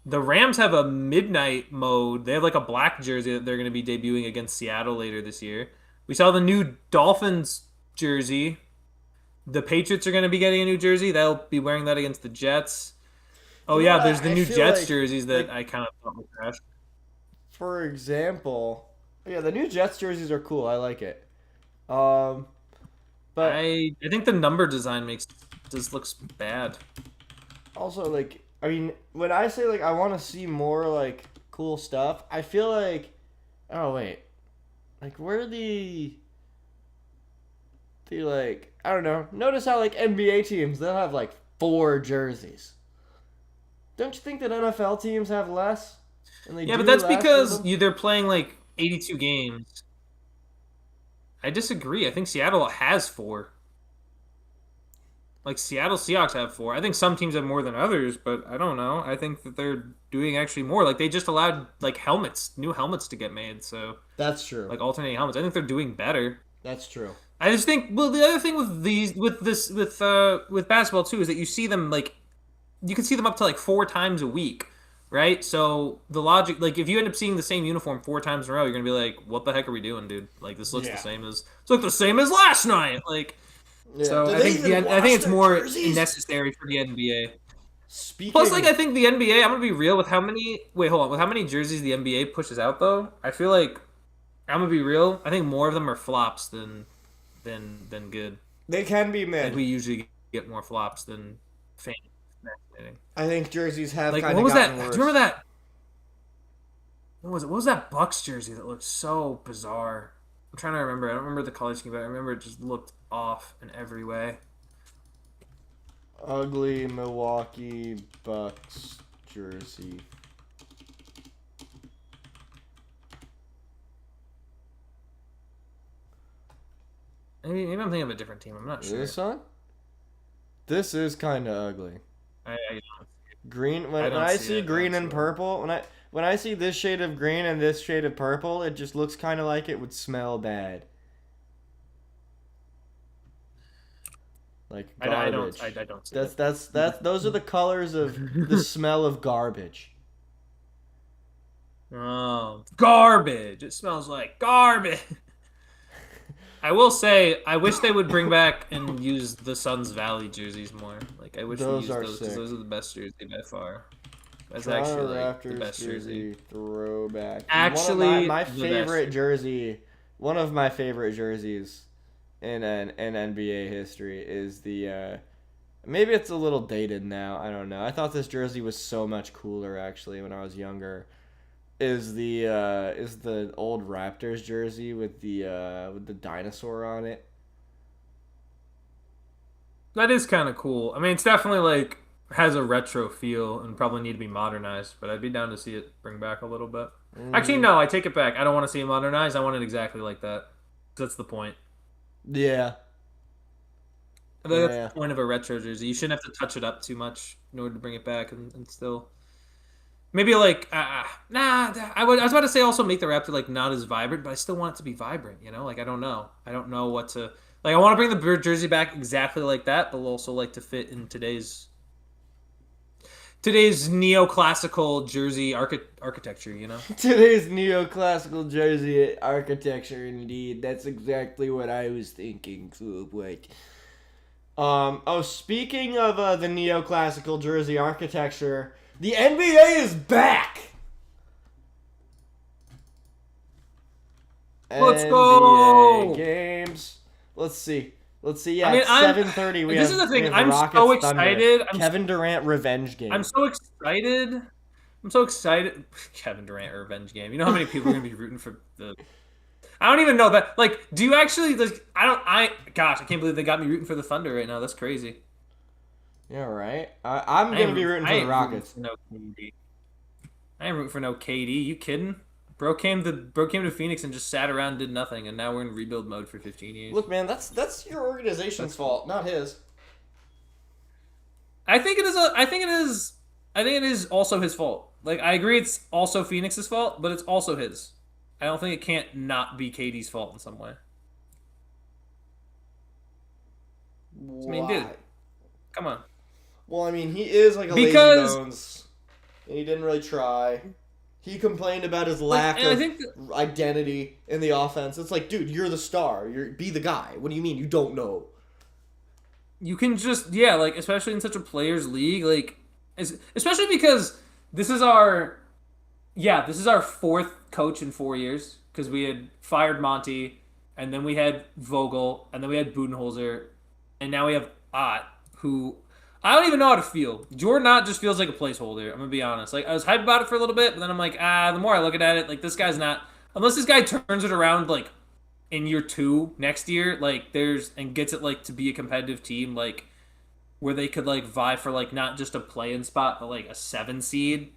[SPEAKER 1] The Rams have a midnight mode. They have like a black jersey that they're going to be debuting against Seattle later this year. We saw the new Dolphins jersey. The Patriots are going to be getting a new jersey. They'll be wearing that against the Jets. Oh
[SPEAKER 2] You know
[SPEAKER 1] yeah,
[SPEAKER 2] what?
[SPEAKER 1] there's the
[SPEAKER 2] I
[SPEAKER 1] new
[SPEAKER 2] feel
[SPEAKER 1] Jets jerseys that
[SPEAKER 2] like
[SPEAKER 1] I kind of thought were trash.
[SPEAKER 2] for example, yeah, the new Jets jerseys are cool. I like it. Um, but
[SPEAKER 1] I think the number design makes just looks bad.
[SPEAKER 2] also like I mean, when I say like I want to see more like cool stuff, I feel like oh wait, like where the like I don't know. Notice how like NBA teams they'll have like 4 jerseys. Don't you think that NFL teams have less? And they
[SPEAKER 1] Yeah, but
[SPEAKER 2] do
[SPEAKER 1] that's
[SPEAKER 2] less with
[SPEAKER 1] because
[SPEAKER 2] them?
[SPEAKER 1] they're playing like 82 games. I disagree. I think Seattle has 4. Like Seattle Seahawks have 4. I think some teams have more than others, but I don't know. I think that they're doing actually more. Like they just allowed like new helmets to get made, so
[SPEAKER 2] That's true.
[SPEAKER 1] like alternating helmets. I think they're doing better.
[SPEAKER 2] That's true.
[SPEAKER 1] I just think well the other thing with basketball too is that you see them like you can see them up to like 4 times a week, right? So the logic, like if you end up seeing the same uniform 4 times in a row, you're gonna be like, "What the heck are we doing, dude? Like this looks the
[SPEAKER 2] Yeah.
[SPEAKER 1] same as last night." Like,
[SPEAKER 2] Yeah.
[SPEAKER 1] so
[SPEAKER 2] Do they even
[SPEAKER 1] I think
[SPEAKER 2] wash
[SPEAKER 1] it's
[SPEAKER 2] their
[SPEAKER 1] more
[SPEAKER 2] jerseys?
[SPEAKER 1] necessary for the NBA. Plus, like
[SPEAKER 2] Speaking.
[SPEAKER 1] I think the NBA, I'm gonna be real with how many. Wait, hold on. With how many jerseys the NBA pushes out, though, I feel like I'm gonna be real. I think more of them are flops than good.
[SPEAKER 2] They can be
[SPEAKER 1] I think
[SPEAKER 2] mid.
[SPEAKER 1] we usually get more flops than fans. Fascinating.
[SPEAKER 2] I think jerseys have
[SPEAKER 1] Like
[SPEAKER 2] kind
[SPEAKER 1] what
[SPEAKER 2] of
[SPEAKER 1] was that?
[SPEAKER 2] gotten
[SPEAKER 1] Do you
[SPEAKER 2] worse.
[SPEAKER 1] remember that? What was it? What was that Bucks jersey that looked so bizarre? I'm trying to remember. I don't remember the color scheme, but I remember it just looked off in every way.
[SPEAKER 2] Ugly Milwaukee Bucks jersey.
[SPEAKER 1] Maybe I'm thinking of a different team. I'm not sure.
[SPEAKER 2] This one? This is kind of ugly.
[SPEAKER 1] I
[SPEAKER 2] Green. When,
[SPEAKER 1] I
[SPEAKER 2] when
[SPEAKER 1] don't
[SPEAKER 2] I
[SPEAKER 1] see
[SPEAKER 2] see
[SPEAKER 1] it. I don't
[SPEAKER 2] green
[SPEAKER 1] see
[SPEAKER 2] and
[SPEAKER 1] it.
[SPEAKER 2] purple, when I see this shade of green and this shade of purple, it just looks kind of like it would smell bad. Like garbage.
[SPEAKER 1] I don't see
[SPEAKER 2] That's those are the colors of the
[SPEAKER 1] it.
[SPEAKER 2] smell of garbage.
[SPEAKER 1] Oh, garbage! It smells like garbage. I will say, I wish they would bring back and use the Suns Valley jerseys more. Like, I wish we
[SPEAKER 2] Those
[SPEAKER 1] used
[SPEAKER 2] are
[SPEAKER 1] those because
[SPEAKER 2] sick.
[SPEAKER 1] those are the best jersey by far. That's
[SPEAKER 2] Toronto
[SPEAKER 1] actually like the
[SPEAKER 2] Raptors
[SPEAKER 1] best jersey.
[SPEAKER 2] jersey throwback.
[SPEAKER 1] Actually,
[SPEAKER 2] My
[SPEAKER 1] the best
[SPEAKER 2] favorite jersey, one of my favorite jerseys in NBA history is the maybe it's a little dated now. I don't know. I thought this jersey was so much cooler actually when I was younger. is the old Raptors jersey with the dinosaur on it.
[SPEAKER 1] That is kind of cool. I mean, it's definitely like has a retro feel and probably need to be modernized, but I'd be down to see it bring back a little bit. Actually,
[SPEAKER 2] Mm,
[SPEAKER 1] no, I take it back. I don't want to see it modernized. I want it exactly like that. That's the point.
[SPEAKER 2] yeah,
[SPEAKER 1] I think that's
[SPEAKER 2] yeah.
[SPEAKER 1] the point of a retro jersey. You shouldn't have to touch it up too much in order to bring it back and still maybe like nah. I was about to say also make the Raptor like not as vibrant, but I still want it to be vibrant. You know, like I don't know. I don't know what to like. I want to bring the bird jersey back exactly like that, but also like to fit in today's neoclassical jersey architecture. You know.
[SPEAKER 2] Today's neoclassical jersey architecture, indeed. That's exactly what I was thinking. So, wait. Oh, speaking of the neoclassical jersey architecture, the NBA is back.
[SPEAKER 1] Let's
[SPEAKER 2] NBA
[SPEAKER 1] go.
[SPEAKER 2] games. Let's see. Let's see.
[SPEAKER 1] I
[SPEAKER 2] Yeah,
[SPEAKER 1] mean,
[SPEAKER 2] it's
[SPEAKER 1] I'm.
[SPEAKER 2] 7:30. We
[SPEAKER 1] This is
[SPEAKER 2] have
[SPEAKER 1] the
[SPEAKER 2] we
[SPEAKER 1] thing.
[SPEAKER 2] have
[SPEAKER 1] I'm
[SPEAKER 2] Rockets
[SPEAKER 1] so
[SPEAKER 2] Thunder.
[SPEAKER 1] excited.
[SPEAKER 2] Kevin Durant revenge
[SPEAKER 1] I'm
[SPEAKER 2] game.
[SPEAKER 1] so excited. I'm so excited. Kevin Durant revenge game. You know how many people are gonna be rooting for the? I don't even know that. Like, do you actually? Like, I don't. Gosh, I can't believe they got me rooting for the Thunder right now. That's crazy.
[SPEAKER 2] Yeah, right. I'm
[SPEAKER 1] I
[SPEAKER 2] gonna
[SPEAKER 1] ain't,
[SPEAKER 2] be rooting
[SPEAKER 1] I
[SPEAKER 2] for the
[SPEAKER 1] ain't rooting
[SPEAKER 2] Rockets.
[SPEAKER 1] for no KD. I ain't rooting for no KD. You kidding? Bro came to Phoenix and just sat around and did nothing, and now we're in rebuild mode for 15 years.
[SPEAKER 2] Look, man, that's your organization's fault, not his.
[SPEAKER 1] I think it is. I think it is. I think it is also his fault. Like I agree, it's also Phoenix's fault, but it's also his. I don't think it can't not be KD's fault in some way. I mean, dude,
[SPEAKER 2] Why?
[SPEAKER 1] come on.
[SPEAKER 2] Well, I mean, he is like a lazy
[SPEAKER 1] Because
[SPEAKER 2] bones, and he didn't really try. He complained about his
[SPEAKER 1] like,
[SPEAKER 2] lack
[SPEAKER 1] and I
[SPEAKER 2] of
[SPEAKER 1] think
[SPEAKER 2] identity in the offense. It's like, dude, you're the star. Be the guy. What do you mean you don't know?
[SPEAKER 1] you can just like especially in such a players league, like especially because this is our this is our fourth coach in 4 years because we had fired Monty, and then we had Vogel, and then we had Budenholzer, and now we have Ott, who I don't even know how to feel. Jordan Ott just feels like a placeholder. I'm gonna be honest. Like I was hyped about it for a little bit, but then I'm like, the more I look at it, like this guy's not unless this guy turns it around like in year two next year, like there's and gets it like to be a competitive team, like where they could like vie for like not just a play-in spot, but like a 7 seed.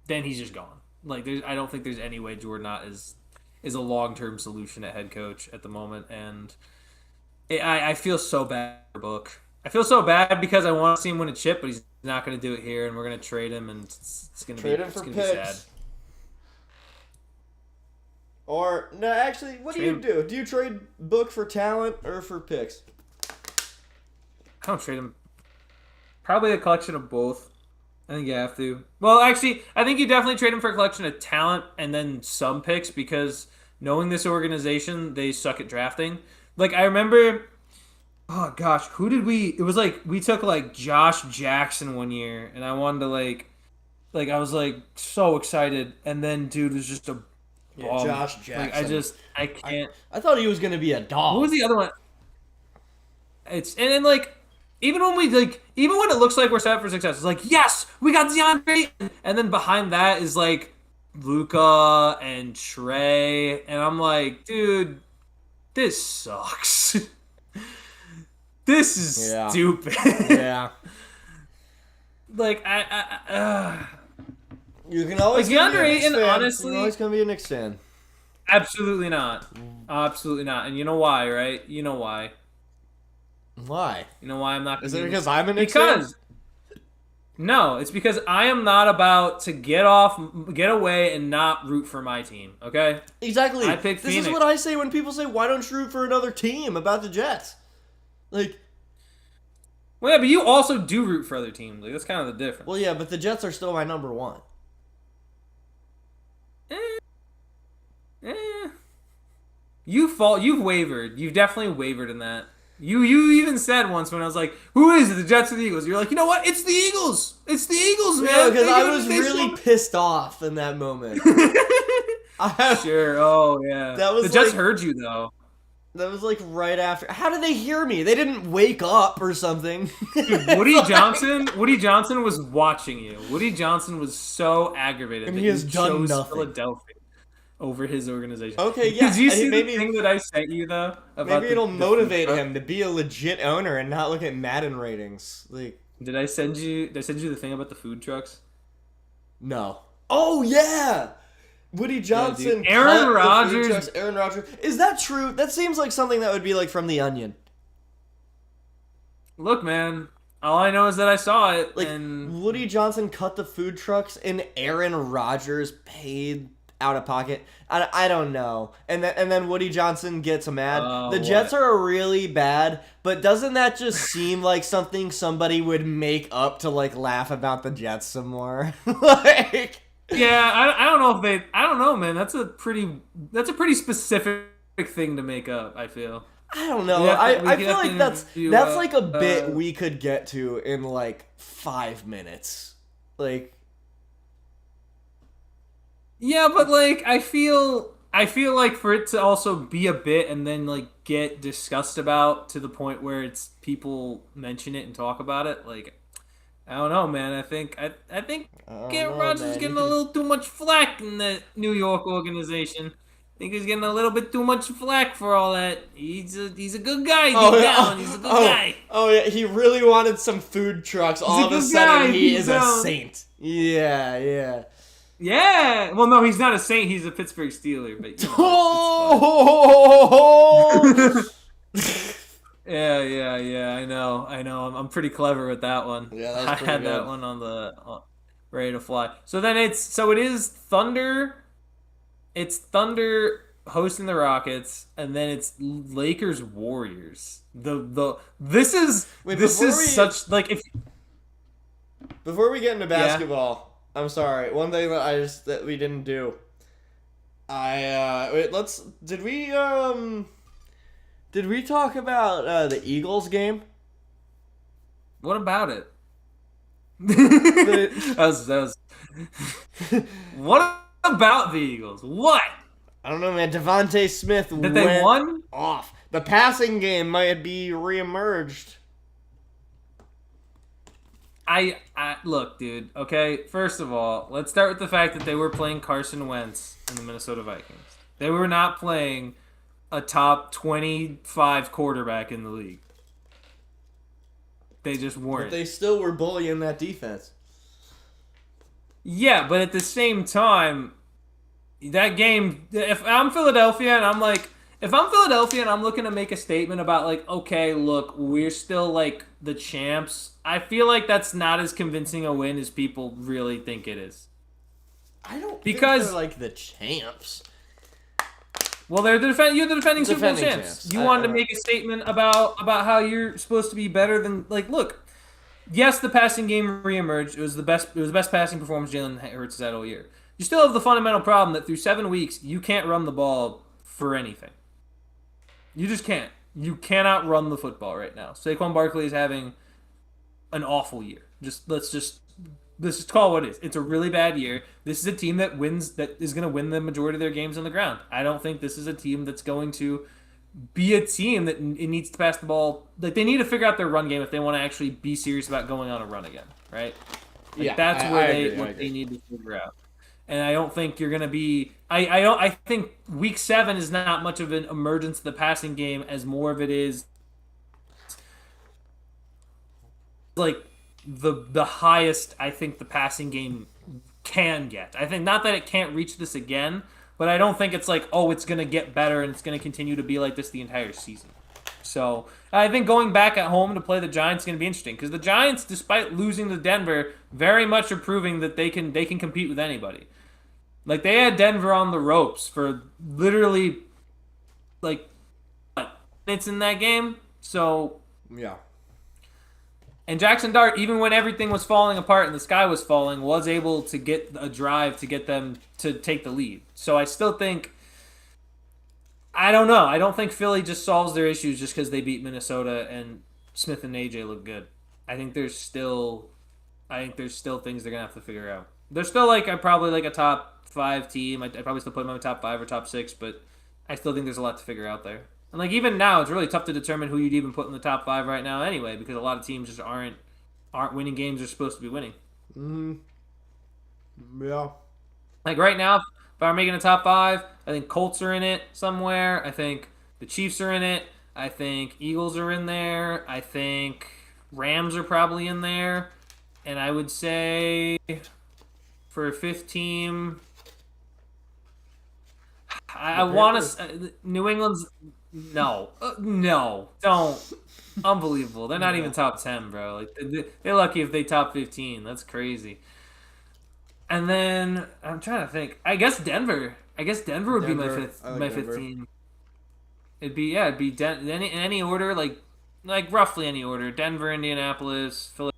[SPEAKER 1] Then he's just gone. Like I don't think there's any way Jordan Ott is a long-term solution at head coach at the moment, and I feel so bad for Book. I feel so bad because I want to see him win a chip, but he's not going to do it here, and we're going to trade him, and it's going to be
[SPEAKER 2] Trade him
[SPEAKER 1] it's
[SPEAKER 2] for
[SPEAKER 1] going to be sad.
[SPEAKER 2] picks. Or no, actually, what do
[SPEAKER 1] Trade
[SPEAKER 2] you
[SPEAKER 1] him.
[SPEAKER 2] do? Do you trade Book for talent or for picks?
[SPEAKER 1] I don't trade him. Probably a collection of both. I think you have to. Well, actually, I think you definitely trade him for a collection of talent and then some picks because knowing this organization, they suck at drafting. Like I remember, oh gosh, who did we? It was like we took like Josh Jackson one year, and I wanted to like I was like so excited, and then dude was just a
[SPEAKER 2] Yeah,
[SPEAKER 1] bum.
[SPEAKER 2] Josh Jackson.
[SPEAKER 1] Like I can't.
[SPEAKER 2] I thought he was gonna be a dog.
[SPEAKER 1] What was the other one? It's and then like even when it looks like we're set up for success, it's like yes, we got DeAndre, and then behind that is like Luca and Trey, and I'm like, dude, this sucks. This is
[SPEAKER 2] Yeah.
[SPEAKER 1] stupid.
[SPEAKER 2] Yeah.
[SPEAKER 1] Like
[SPEAKER 2] You can always
[SPEAKER 1] Like,
[SPEAKER 2] gonna be a
[SPEAKER 1] DeAndre
[SPEAKER 2] Knicks
[SPEAKER 1] Ayton,
[SPEAKER 2] fan.
[SPEAKER 1] honestly-
[SPEAKER 2] You're always gonna be a Knicks fan.
[SPEAKER 1] absolutely not, absolutely not. And you know why, right? You know why?
[SPEAKER 2] Why?
[SPEAKER 1] You know why I'm not?
[SPEAKER 2] Is
[SPEAKER 1] gonna
[SPEAKER 2] it
[SPEAKER 1] be-
[SPEAKER 2] because I'm a Knicks fan?
[SPEAKER 1] Because no, it's because I am not about to get away, and not root for my team. Okay,
[SPEAKER 2] Exactly.
[SPEAKER 1] I picked
[SPEAKER 2] This
[SPEAKER 1] Phoenix.
[SPEAKER 2] is what I say when people say, "Why don't you root for another team?" About the Jets. Like,
[SPEAKER 1] well, yeah, but you also do root for other teams. Like that's kind of the difference.
[SPEAKER 2] well, yeah, but the Jets are still my number one.
[SPEAKER 1] Eh. You've wavered. You've definitely wavered in that. You even said once when I was like, "Who is it? The Jets or the Eagles?" You're like, "You know what? It's the Eagles. It's the Eagles, man."
[SPEAKER 2] Yeah, because
[SPEAKER 1] They
[SPEAKER 2] I
[SPEAKER 1] do-
[SPEAKER 2] was
[SPEAKER 1] they
[SPEAKER 2] really
[SPEAKER 1] show-
[SPEAKER 2] pissed off in that moment. I have,
[SPEAKER 1] Sure. Oh yeah.
[SPEAKER 2] That was
[SPEAKER 1] the Jets
[SPEAKER 2] like-
[SPEAKER 1] heard you though.
[SPEAKER 2] That was like right after. How did they hear me? They didn't wake up or something.
[SPEAKER 1] Dude, Woody Johnson was watching you. Woody Johnson was so aggravated
[SPEAKER 2] And
[SPEAKER 1] that
[SPEAKER 2] he has
[SPEAKER 1] you
[SPEAKER 2] done
[SPEAKER 1] chose
[SPEAKER 2] nothing.
[SPEAKER 1] Philadelphia over his organization.
[SPEAKER 2] Okay,
[SPEAKER 1] Did
[SPEAKER 2] yeah.
[SPEAKER 1] you see the
[SPEAKER 2] Maybe
[SPEAKER 1] thing that I sent you though
[SPEAKER 2] maybe
[SPEAKER 1] about
[SPEAKER 2] it'll
[SPEAKER 1] the food
[SPEAKER 2] motivate
[SPEAKER 1] truck?
[SPEAKER 2] him to be a legit owner and not look at Madden ratings. Like,
[SPEAKER 1] Did I send you the thing about the food trucks?
[SPEAKER 2] no. Oh yeah. Woody
[SPEAKER 1] Yeah, dude.
[SPEAKER 2] Johnson
[SPEAKER 1] Aaron
[SPEAKER 2] cut the food
[SPEAKER 1] Rodgers.
[SPEAKER 2] trucks. Aaron Rodgers. Is that true? That seems like something that would be like from The Onion.
[SPEAKER 1] Look, man. All I know is that I saw it,
[SPEAKER 2] Like
[SPEAKER 1] and
[SPEAKER 2] Woody Johnson cut the food trucks and Aaron Rodgers paid out of pocket. I don't know. And then Woody Johnson gets mad. The Jets
[SPEAKER 1] what?
[SPEAKER 2] are really bad, but doesn't that just seem like something somebody would make up to like laugh about the Jets some more? Like
[SPEAKER 1] Yeah, I don't know if they. I don't know, man. That's a pretty specific thing to make up. I feel.
[SPEAKER 2] I don't know.
[SPEAKER 1] We have to- we
[SPEAKER 2] I feel
[SPEAKER 1] have to
[SPEAKER 2] like that's
[SPEAKER 1] interview,
[SPEAKER 2] like a bit we could get to in like 5 minutes. Like
[SPEAKER 1] Yeah, but like I feel like for it to also be a bit and then like get discussed about to the point where it's people mention it and talk about it, like I don't know, man. I think
[SPEAKER 2] I don't
[SPEAKER 1] Aaron
[SPEAKER 2] know,
[SPEAKER 1] Rodgers is
[SPEAKER 2] man.
[SPEAKER 1] getting a little too much flack in the New York organization. I think he's getting a little bit too much flack for all that. He's a good guy deep down. He's a good guy.
[SPEAKER 2] Oh yeah, he really wanted some food trucks. All of a
[SPEAKER 1] good
[SPEAKER 2] sudden,
[SPEAKER 1] guy,
[SPEAKER 2] he
[SPEAKER 1] deep
[SPEAKER 2] is a
[SPEAKER 1] down.
[SPEAKER 2] saint. Yeah, yeah.
[SPEAKER 1] Yeah. Well, no, he's not a Saint. He's a Pittsburgh Steeler. But you know,
[SPEAKER 2] Oh!
[SPEAKER 1] yeah. I know. I'm pretty clever with that one.
[SPEAKER 2] Yeah, that was
[SPEAKER 1] I
[SPEAKER 2] pretty
[SPEAKER 1] had
[SPEAKER 2] good.
[SPEAKER 1] that one on the ready to fly. So then it is Thunder. It's Thunder hosting the Rockets, and then it's Lakers Warriors. This is
[SPEAKER 2] Wait,
[SPEAKER 1] this
[SPEAKER 2] before
[SPEAKER 1] is
[SPEAKER 2] we-
[SPEAKER 1] such like if
[SPEAKER 2] Before we get into basketball, I'm sorry. One thing that we didn't do. Did we talk about the Eagles game?
[SPEAKER 1] what about it? that was what about the Eagles? What?
[SPEAKER 2] I don't know, man. Devontae Smith
[SPEAKER 1] That they
[SPEAKER 2] went
[SPEAKER 1] won?
[SPEAKER 2] off. The passing game might be reemerged.
[SPEAKER 1] I look, dude. Okay, first of all, let's start with the fact that they were playing Carson Wentz and the Minnesota Vikings. They were not playing a top 25 quarterback in the league. They just
[SPEAKER 2] But
[SPEAKER 1] weren't.
[SPEAKER 2] they still were bullying that defense.
[SPEAKER 1] Yeah, but at the same time, that game. If I'm Philadelphia and I'm looking to make a statement about like, okay, look, we're still like the champs. I feel like that's not as convincing a win as people really think it is.
[SPEAKER 2] I don't
[SPEAKER 1] Because-
[SPEAKER 2] think they're like the champs.
[SPEAKER 1] Well, you're the defending Super Bowl
[SPEAKER 2] Defending
[SPEAKER 1] champs.
[SPEAKER 2] champs.
[SPEAKER 1] You wanted to make a statement about how you're supposed to be better than like. Look, yes, the passing game reemerged. It was the best passing performance Jalen Hurts has had all year. You still have the fundamental problem that through 7 weeks you can't run the ball for anything. You just can't. You cannot run the football right now. Saquon Barkley is having an awful year. Let's just call it what it is. It's a really bad year. This is a team that is going to win the majority of their games on the ground. I don't think this is a team that's going to be a team that it needs to pass the ball. Like they need to figure out their run game if they want to actually be serious about going on a run again, right? Like,
[SPEAKER 2] Yeah,
[SPEAKER 1] that's
[SPEAKER 2] I
[SPEAKER 1] where
[SPEAKER 2] agree.
[SPEAKER 1] they need to figure out. And I don't think you're going to be. I think week 7 is not much of an emergence of the passing game as more of it is like the highest I think the passing game can get. I think not that it can't reach this again, but I don't think it's like, oh, it's going to get better and it's going to continue to be like this the entire season. So I think going back at home to play the Giants is going to be interesting because the Giants, despite losing to Denver, very much are proving that they can compete with anybody. Like they had Denver on the ropes for literally like minutes in that game. So
[SPEAKER 2] Yeah.
[SPEAKER 1] and Jackson Dart, even when everything was falling apart and the sky was falling, was able to get a drive to get them to take the lead. So I still think, I don't know. I don't think Philly just solves their issues just because they beat Minnesota and Smith and AJ look good. I think there's still things they're gonna have to figure out. They're still probably like a top 5 team. I'd probably still put them in the top 5 or top 6, but I still think there's a lot to figure out there. And like even now, it's really tough to determine who you'd even put in the top 5 right now anyway, because a lot of teams just aren't winning games they're supposed to be winning.
[SPEAKER 2] Mm, yeah.
[SPEAKER 1] Like right now, if I'm making a top 5, I think Colts are in it somewhere. I think the Chiefs are in it. I think Eagles are in there. I think Rams are probably in there. And I would say for a fifth team, I want to. New England's. No. No. Don't. Unbelievable. They're not even top 10, bro. Like they're lucky if they top 15. That's crazy. And then I'm trying to think. I guess Denver. I guess Denver would be my
[SPEAKER 2] Denver.
[SPEAKER 1] fifth
[SPEAKER 2] I like
[SPEAKER 1] my
[SPEAKER 2] Denver.
[SPEAKER 1] fifth team. It'd be in any order, like roughly any order. Denver, Indianapolis, Philadelphia.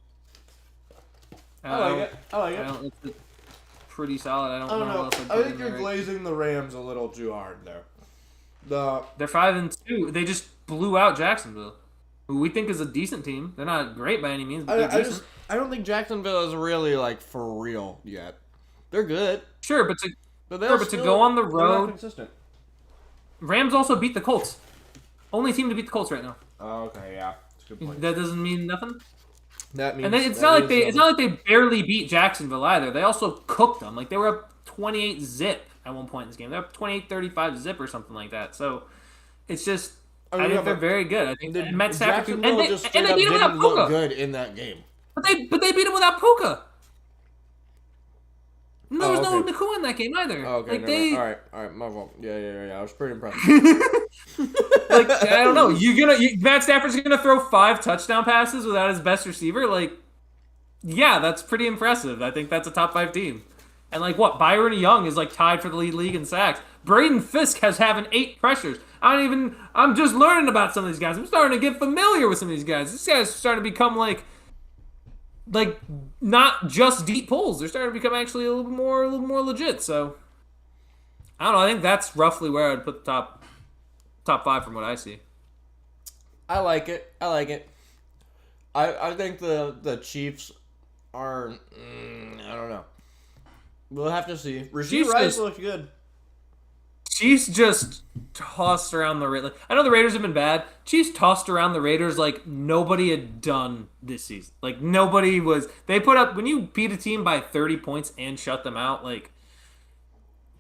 [SPEAKER 2] I like it. I like
[SPEAKER 1] I
[SPEAKER 2] it.
[SPEAKER 1] don't. It's pretty solid. I
[SPEAKER 2] I
[SPEAKER 1] don't
[SPEAKER 2] don't
[SPEAKER 1] know
[SPEAKER 2] know.
[SPEAKER 1] what else I'd
[SPEAKER 2] I
[SPEAKER 1] put
[SPEAKER 2] think
[SPEAKER 1] in
[SPEAKER 2] you're
[SPEAKER 1] there.
[SPEAKER 2] glazing the Rams a little too hard there.
[SPEAKER 1] They're 5-2. They just blew out Jacksonville, who we think is a decent team. They're not great by any means, but they're decent.
[SPEAKER 2] I don't think Jacksonville is really like for real yet. They're good,
[SPEAKER 1] Sure,
[SPEAKER 2] but
[SPEAKER 1] to go on the
[SPEAKER 2] they're not
[SPEAKER 1] road,
[SPEAKER 2] consistent.
[SPEAKER 1] Rams also beat the Colts. Only team to beat the Colts right now.
[SPEAKER 2] Oh, okay, yeah, that's a good point.
[SPEAKER 1] That doesn't mean nothing.
[SPEAKER 2] That means
[SPEAKER 1] And then it's not like they barely beat Jacksonville either. They also cooked them. Like they were up 28 zip at one point in this game. They're up 28-35 zip or something like that. So it's just I think they're very good. I think Matt Stafford
[SPEAKER 2] Jacksonville just
[SPEAKER 1] and they beat him without
[SPEAKER 2] didn't look
[SPEAKER 1] Puka.
[SPEAKER 2] good in that game.
[SPEAKER 1] But they beat him without Puka. And there was no
[SPEAKER 2] okay.
[SPEAKER 1] Nakua in that game either.
[SPEAKER 2] Oh, okay,
[SPEAKER 1] like
[SPEAKER 2] never
[SPEAKER 1] they
[SPEAKER 2] mind. All right, my fault. Yeah. I was pretty impressed.
[SPEAKER 1] like I don't know. Matt Stafford's gonna throw 5 touchdown passes without his best receiver. Like, yeah, that's pretty impressive. I think that's a top 5 team. And like what? Byron Young is like tied for the league in sacks. Braden Fisk has having 8 pressures. I'm just learning about some of these guys. I'm starting to get familiar with some of these guys. These guys are starting to become like not just deep pulls. They're starting to become actually a little more legit. So I don't know. I think that's roughly where I'd put the top 5 from what I see.
[SPEAKER 2] I like it. I think the Chiefs are. I don't know. We'll have to see. Rasheed Rice looked good.
[SPEAKER 1] Chiefs just tossed around the Raiders. I know the Raiders have been bad. Chiefs tossed around the Raiders like nobody had done this season. Like nobody was. They put up when you beat a team by 30 points and shut them out. Like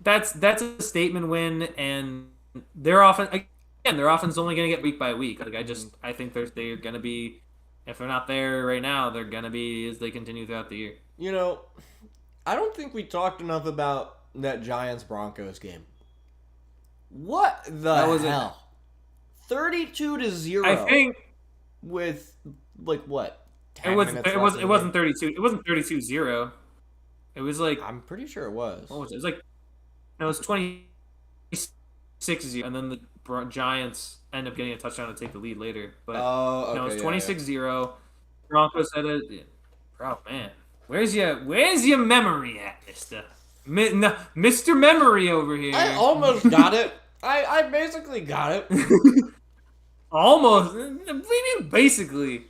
[SPEAKER 1] that's a statement win, and their offense is only going to get week by week. Like I think they're going to be. If they're not there right now, they're going to be as they continue throughout the year.
[SPEAKER 2] You know, I don't think we talked enough about that Giants-Broncos game. What the hell? 32-0.
[SPEAKER 1] I think
[SPEAKER 2] with like what?
[SPEAKER 1] It wasn't 32. It wasn't 32-0. It was like
[SPEAKER 2] I'm pretty sure it was.
[SPEAKER 1] What was it? It was like no, it was 26-0, and then the Giants end up getting a touchdown to take the lead later. But
[SPEAKER 2] okay,
[SPEAKER 1] no, it was 26-0. Broncos had a oh man. Where's your memory at, Mister? Mr. Memory over here.
[SPEAKER 2] I almost got it. I basically got it.
[SPEAKER 1] Almost. What do you mean basically?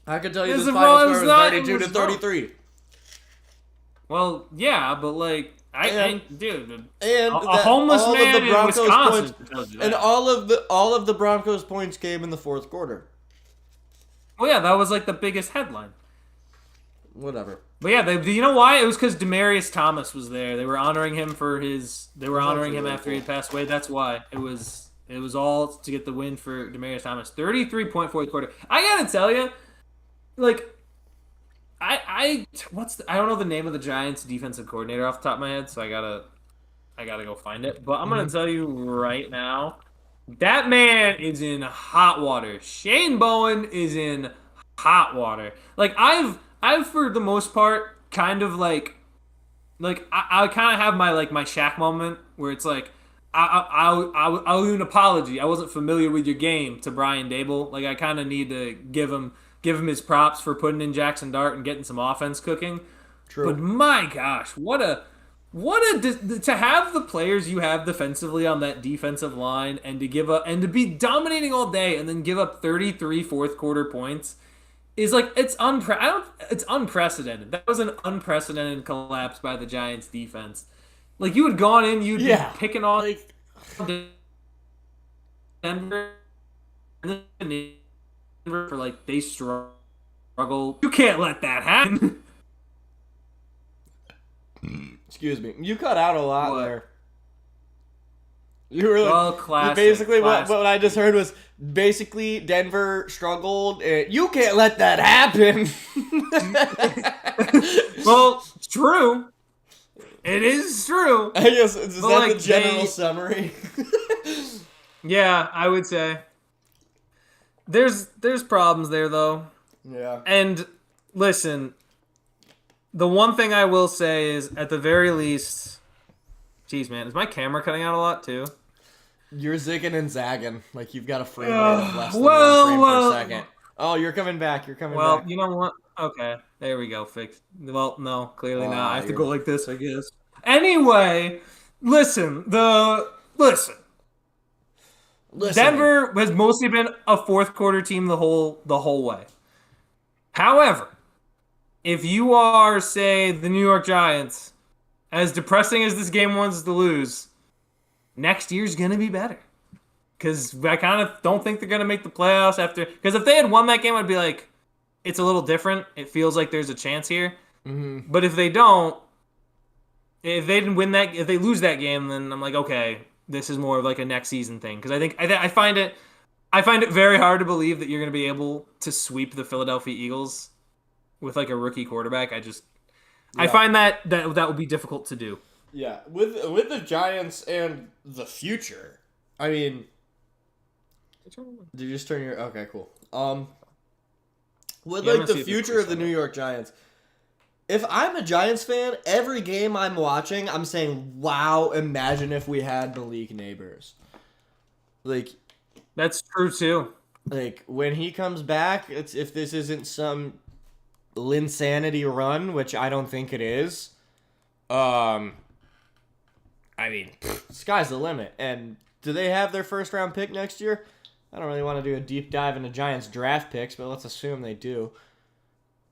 [SPEAKER 2] I could tell you this final score was 32-33.
[SPEAKER 1] Well, yeah, but like dude,
[SPEAKER 2] and
[SPEAKER 1] a homeless man in Wisconsin tells you that.
[SPEAKER 2] And all of the Broncos points came in the fourth quarter.
[SPEAKER 1] Well, yeah, that was like the biggest headline.
[SPEAKER 2] Whatever.
[SPEAKER 1] But yeah, you know why? It was because Demaryius Thomas was there. They were honoring him for his. They were honoring him after he had passed away. That's why it was. It was all to get the win for Demaryius Thomas. 33-point fourth quarter. I gotta tell you, like, I don't know the name of the Giants defensive coordinator off the top of my head, so I gotta go find it. But I'm gonna tell you right now, that man is in hot water. Shane Bowen is in hot water. Like I've for the most part kind of like I kind of have my my Shaq moment where it's like I'll owe you an apology. I wasn't familiar with your game to Brian Dable. Like I kind of need to give him his props for putting in Jackson Dart and getting some offense cooking.
[SPEAKER 2] True.
[SPEAKER 1] But my gosh, what a to have the players you have defensively on that defensive line and to be dominating all day and then give up 33 fourth quarter points is like it's unprecedented. That was an unprecedented collapse by the Giants defense. Like you had gone in, you'd be picking on Denver for like they struggle. You can't let that happen.
[SPEAKER 2] Excuse me. You cut out a lot
[SPEAKER 1] What?
[SPEAKER 2] there. You were like,
[SPEAKER 1] Well, classic,
[SPEAKER 2] basically
[SPEAKER 1] classic.
[SPEAKER 2] what I just heard was basically Denver struggled. And you can't let that happen.
[SPEAKER 1] Well, it's true. It is true.
[SPEAKER 2] I guess is
[SPEAKER 1] But,
[SPEAKER 2] that
[SPEAKER 1] like,
[SPEAKER 2] the general summary?
[SPEAKER 1] Yeah, I would say. There's problems there though.
[SPEAKER 2] Yeah.
[SPEAKER 1] And listen, the one thing I will say is at the very least, geez man, is my camera cutting out a lot too?
[SPEAKER 2] You're zigging and zagging. Like you've got a frame rate of less than
[SPEAKER 1] well,
[SPEAKER 2] 1 frame
[SPEAKER 1] well,
[SPEAKER 2] per second. Oh, you're coming back. You're coming
[SPEAKER 1] Well,
[SPEAKER 2] back.
[SPEAKER 1] you know what? Okay, there we go. Fixed. Well, no, clearly not. I have to
[SPEAKER 2] You're
[SPEAKER 1] go like this, I guess. Anyway, listen.
[SPEAKER 2] listening.
[SPEAKER 1] Denver has mostly been a fourth quarter team the whole way. However, if you are, say, the New York Giants, as depressing as this game was to lose, next year's gonna be better. Because I kind of don't think they're gonna make the playoffs after. Because if they had won that game, I'd be like, it's a little different. It feels like there's a chance here.
[SPEAKER 2] Mm-hmm.
[SPEAKER 1] But if they don't, if they didn't win that, if they lose that game, then I'm like, okay, this is more of like a next season thing. Because I find it very hard to believe that you're going to be able to sweep the Philadelphia Eagles with like a rookie quarterback. I find that would be difficult to do.
[SPEAKER 2] Yeah, with the Giants and the future. I mean, did you just turn your okay? Cool. With
[SPEAKER 1] Yeah, I'm
[SPEAKER 2] like
[SPEAKER 1] gonna see
[SPEAKER 2] the
[SPEAKER 1] if
[SPEAKER 2] future
[SPEAKER 1] it's
[SPEAKER 2] of the New York Giants. If I'm a Giants fan, every game I'm watching, I'm saying, "Wow! Imagine if we had Malik Neighbors." Like,
[SPEAKER 1] That's true too.
[SPEAKER 2] like when he comes back, it's if this isn't some Linsanity run, which I don't think it is. I mean, sky's the limit. And do they have their first round pick next year? I don't really want to do a deep dive into Giants draft picks, but let's assume they do.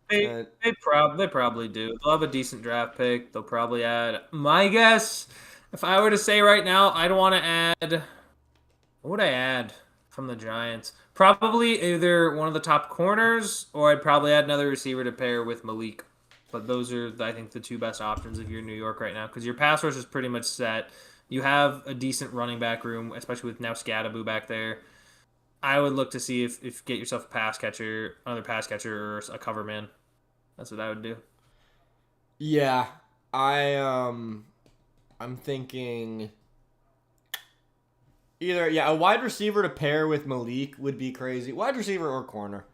[SPEAKER 1] They probably do. They'll have a decent draft pick. They'll probably add. My guess, if I were to say right now, I'd want to add. What would I add from the Giants? Probably either one of the top corners, or I'd probably add another receiver to pair with Malik. But those are, I think, the two best options if you're in New York right now, because your pass rush is pretty much set. You have a decent running back room, especially with now Scadaboo back there. I would look to see if get yourself a pass catcher, another pass catcher, or a cover man. That's what I would do.
[SPEAKER 2] Yeah, I'm thinking either a wide receiver to pair with Malik would be crazy. Wide receiver or corner,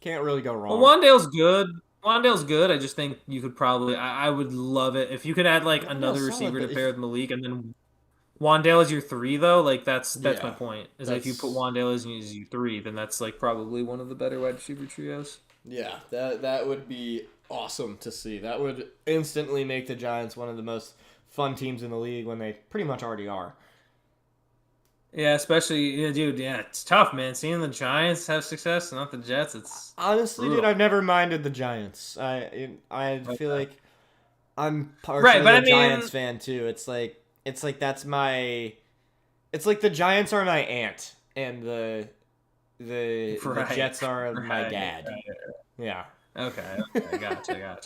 [SPEAKER 2] can't really go wrong.
[SPEAKER 1] Well, Wandale's good. Wandale's good. I just think you could probably. I would love it if you could add like another
[SPEAKER 2] solid,
[SPEAKER 1] receiver
[SPEAKER 2] but
[SPEAKER 1] to pair with Malik, and then Wandale is your 3 though. Like that's
[SPEAKER 2] Yeah,
[SPEAKER 1] my point. Is that if you put Wandale as your 3, then that's like probably one of the better wide receiver trios.
[SPEAKER 2] Yeah, that would be awesome to see. That would instantly make the Giants one of the most fun teams in the league when they pretty much already are.
[SPEAKER 1] Yeah, especially dude. Yeah, it's tough, man. Seeing the Giants have success, not the Jets. It's
[SPEAKER 2] Honestly,
[SPEAKER 1] brutal.
[SPEAKER 2] dude, I've never minded the Giants. I feel like I'm partially
[SPEAKER 1] Right, but
[SPEAKER 2] a
[SPEAKER 1] I mean-
[SPEAKER 2] Giants fan too. It's like that's my. It's like the Giants are my aunt and the
[SPEAKER 1] Right,
[SPEAKER 2] Jets are my
[SPEAKER 1] right,
[SPEAKER 2] dad.
[SPEAKER 1] right.
[SPEAKER 2] Yeah.
[SPEAKER 1] Okay, gotcha.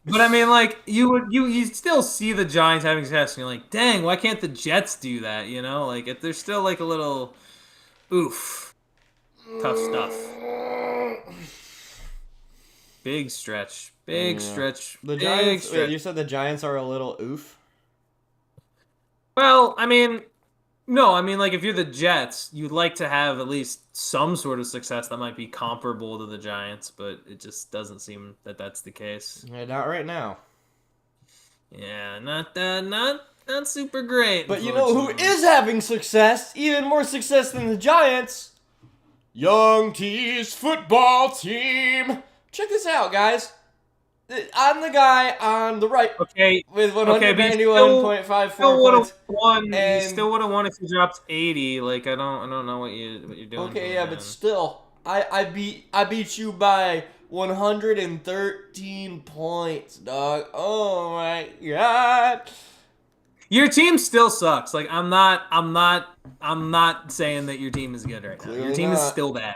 [SPEAKER 1] But I mean, like you still see the Giants having success, and you're like, dang, why can't the Jets do that? You know, like if there's still like a little, oof, tough stuff. Big stretch.
[SPEAKER 2] The
[SPEAKER 1] Big
[SPEAKER 2] Giants.
[SPEAKER 1] stretch.
[SPEAKER 2] Wait, you said the Giants are a little oof.
[SPEAKER 1] Well, I mean, no, I mean like if you're the Jets, you'd like to have at least some sort of success that might be comparable to the Giants, but it just doesn't seem that that's the case.
[SPEAKER 2] Yeah, not right now.
[SPEAKER 1] Yeah, not super great.
[SPEAKER 2] But you know who
[SPEAKER 1] unfortunately.
[SPEAKER 2] is having success? Even more success than the Giants? Young T's football team. Check this out, guys. I'm the guy on the right
[SPEAKER 1] Okay,
[SPEAKER 2] with
[SPEAKER 1] but you
[SPEAKER 2] 191.54
[SPEAKER 1] still would
[SPEAKER 2] points.
[SPEAKER 1] have won.
[SPEAKER 2] And-
[SPEAKER 1] You still would have won if you dropped 80. Like I don't know what you're doing.
[SPEAKER 2] Okay,
[SPEAKER 1] here,
[SPEAKER 2] yeah,
[SPEAKER 1] man.
[SPEAKER 2] but still, I beat you by 113 points, dog. Oh my god.
[SPEAKER 1] Your team still sucks. Like I'm not saying that your team is good right now. Your
[SPEAKER 2] Clearly
[SPEAKER 1] team is
[SPEAKER 2] not.
[SPEAKER 1] still bad.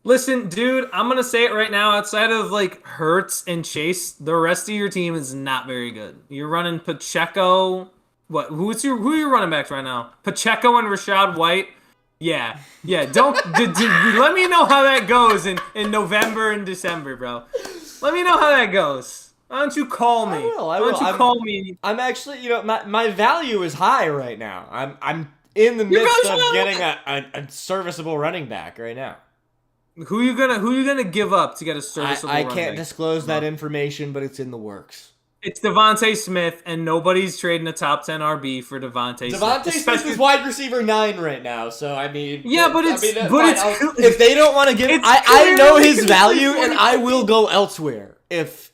[SPEAKER 1] Listen, dude, I'm gonna say it right now. Outside of like Hurts and Chase, the rest of your team is not very good. You're running Pacheco. What? Who are your running backs right now? Pacheco and Rashad White. Yeah, yeah. Don't let me know how that goes in November and December, bro. Let me know how that goes. Why don't you call me?
[SPEAKER 2] I will.
[SPEAKER 1] Why don't you call me?
[SPEAKER 2] I'm actually, my value is high right now. I'm in the
[SPEAKER 1] Your
[SPEAKER 2] midst
[SPEAKER 1] value's
[SPEAKER 2] of
[SPEAKER 1] high.
[SPEAKER 2] getting a serviceable running back right now.
[SPEAKER 1] Who you gonna give up to get a serviceable
[SPEAKER 2] I
[SPEAKER 1] running
[SPEAKER 2] can't
[SPEAKER 1] back?
[SPEAKER 2] disclose that information, but it's in the works.
[SPEAKER 1] It's Devontae Smith, and nobody's trading a top 10 RB for Devontae Smith.
[SPEAKER 2] Devontae Smith is wide receiver 9 right now, so I mean,
[SPEAKER 1] Yeah, but
[SPEAKER 2] if they don't want to give, I know his value, and I will go elsewhere if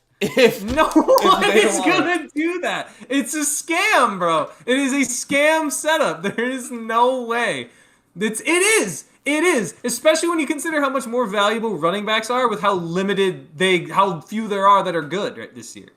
[SPEAKER 1] no one is gonna do that. It's a scam, bro. It is a scam setup. There is no way. It is, especially when you consider how much more valuable running backs are with how few there are that are good right this year.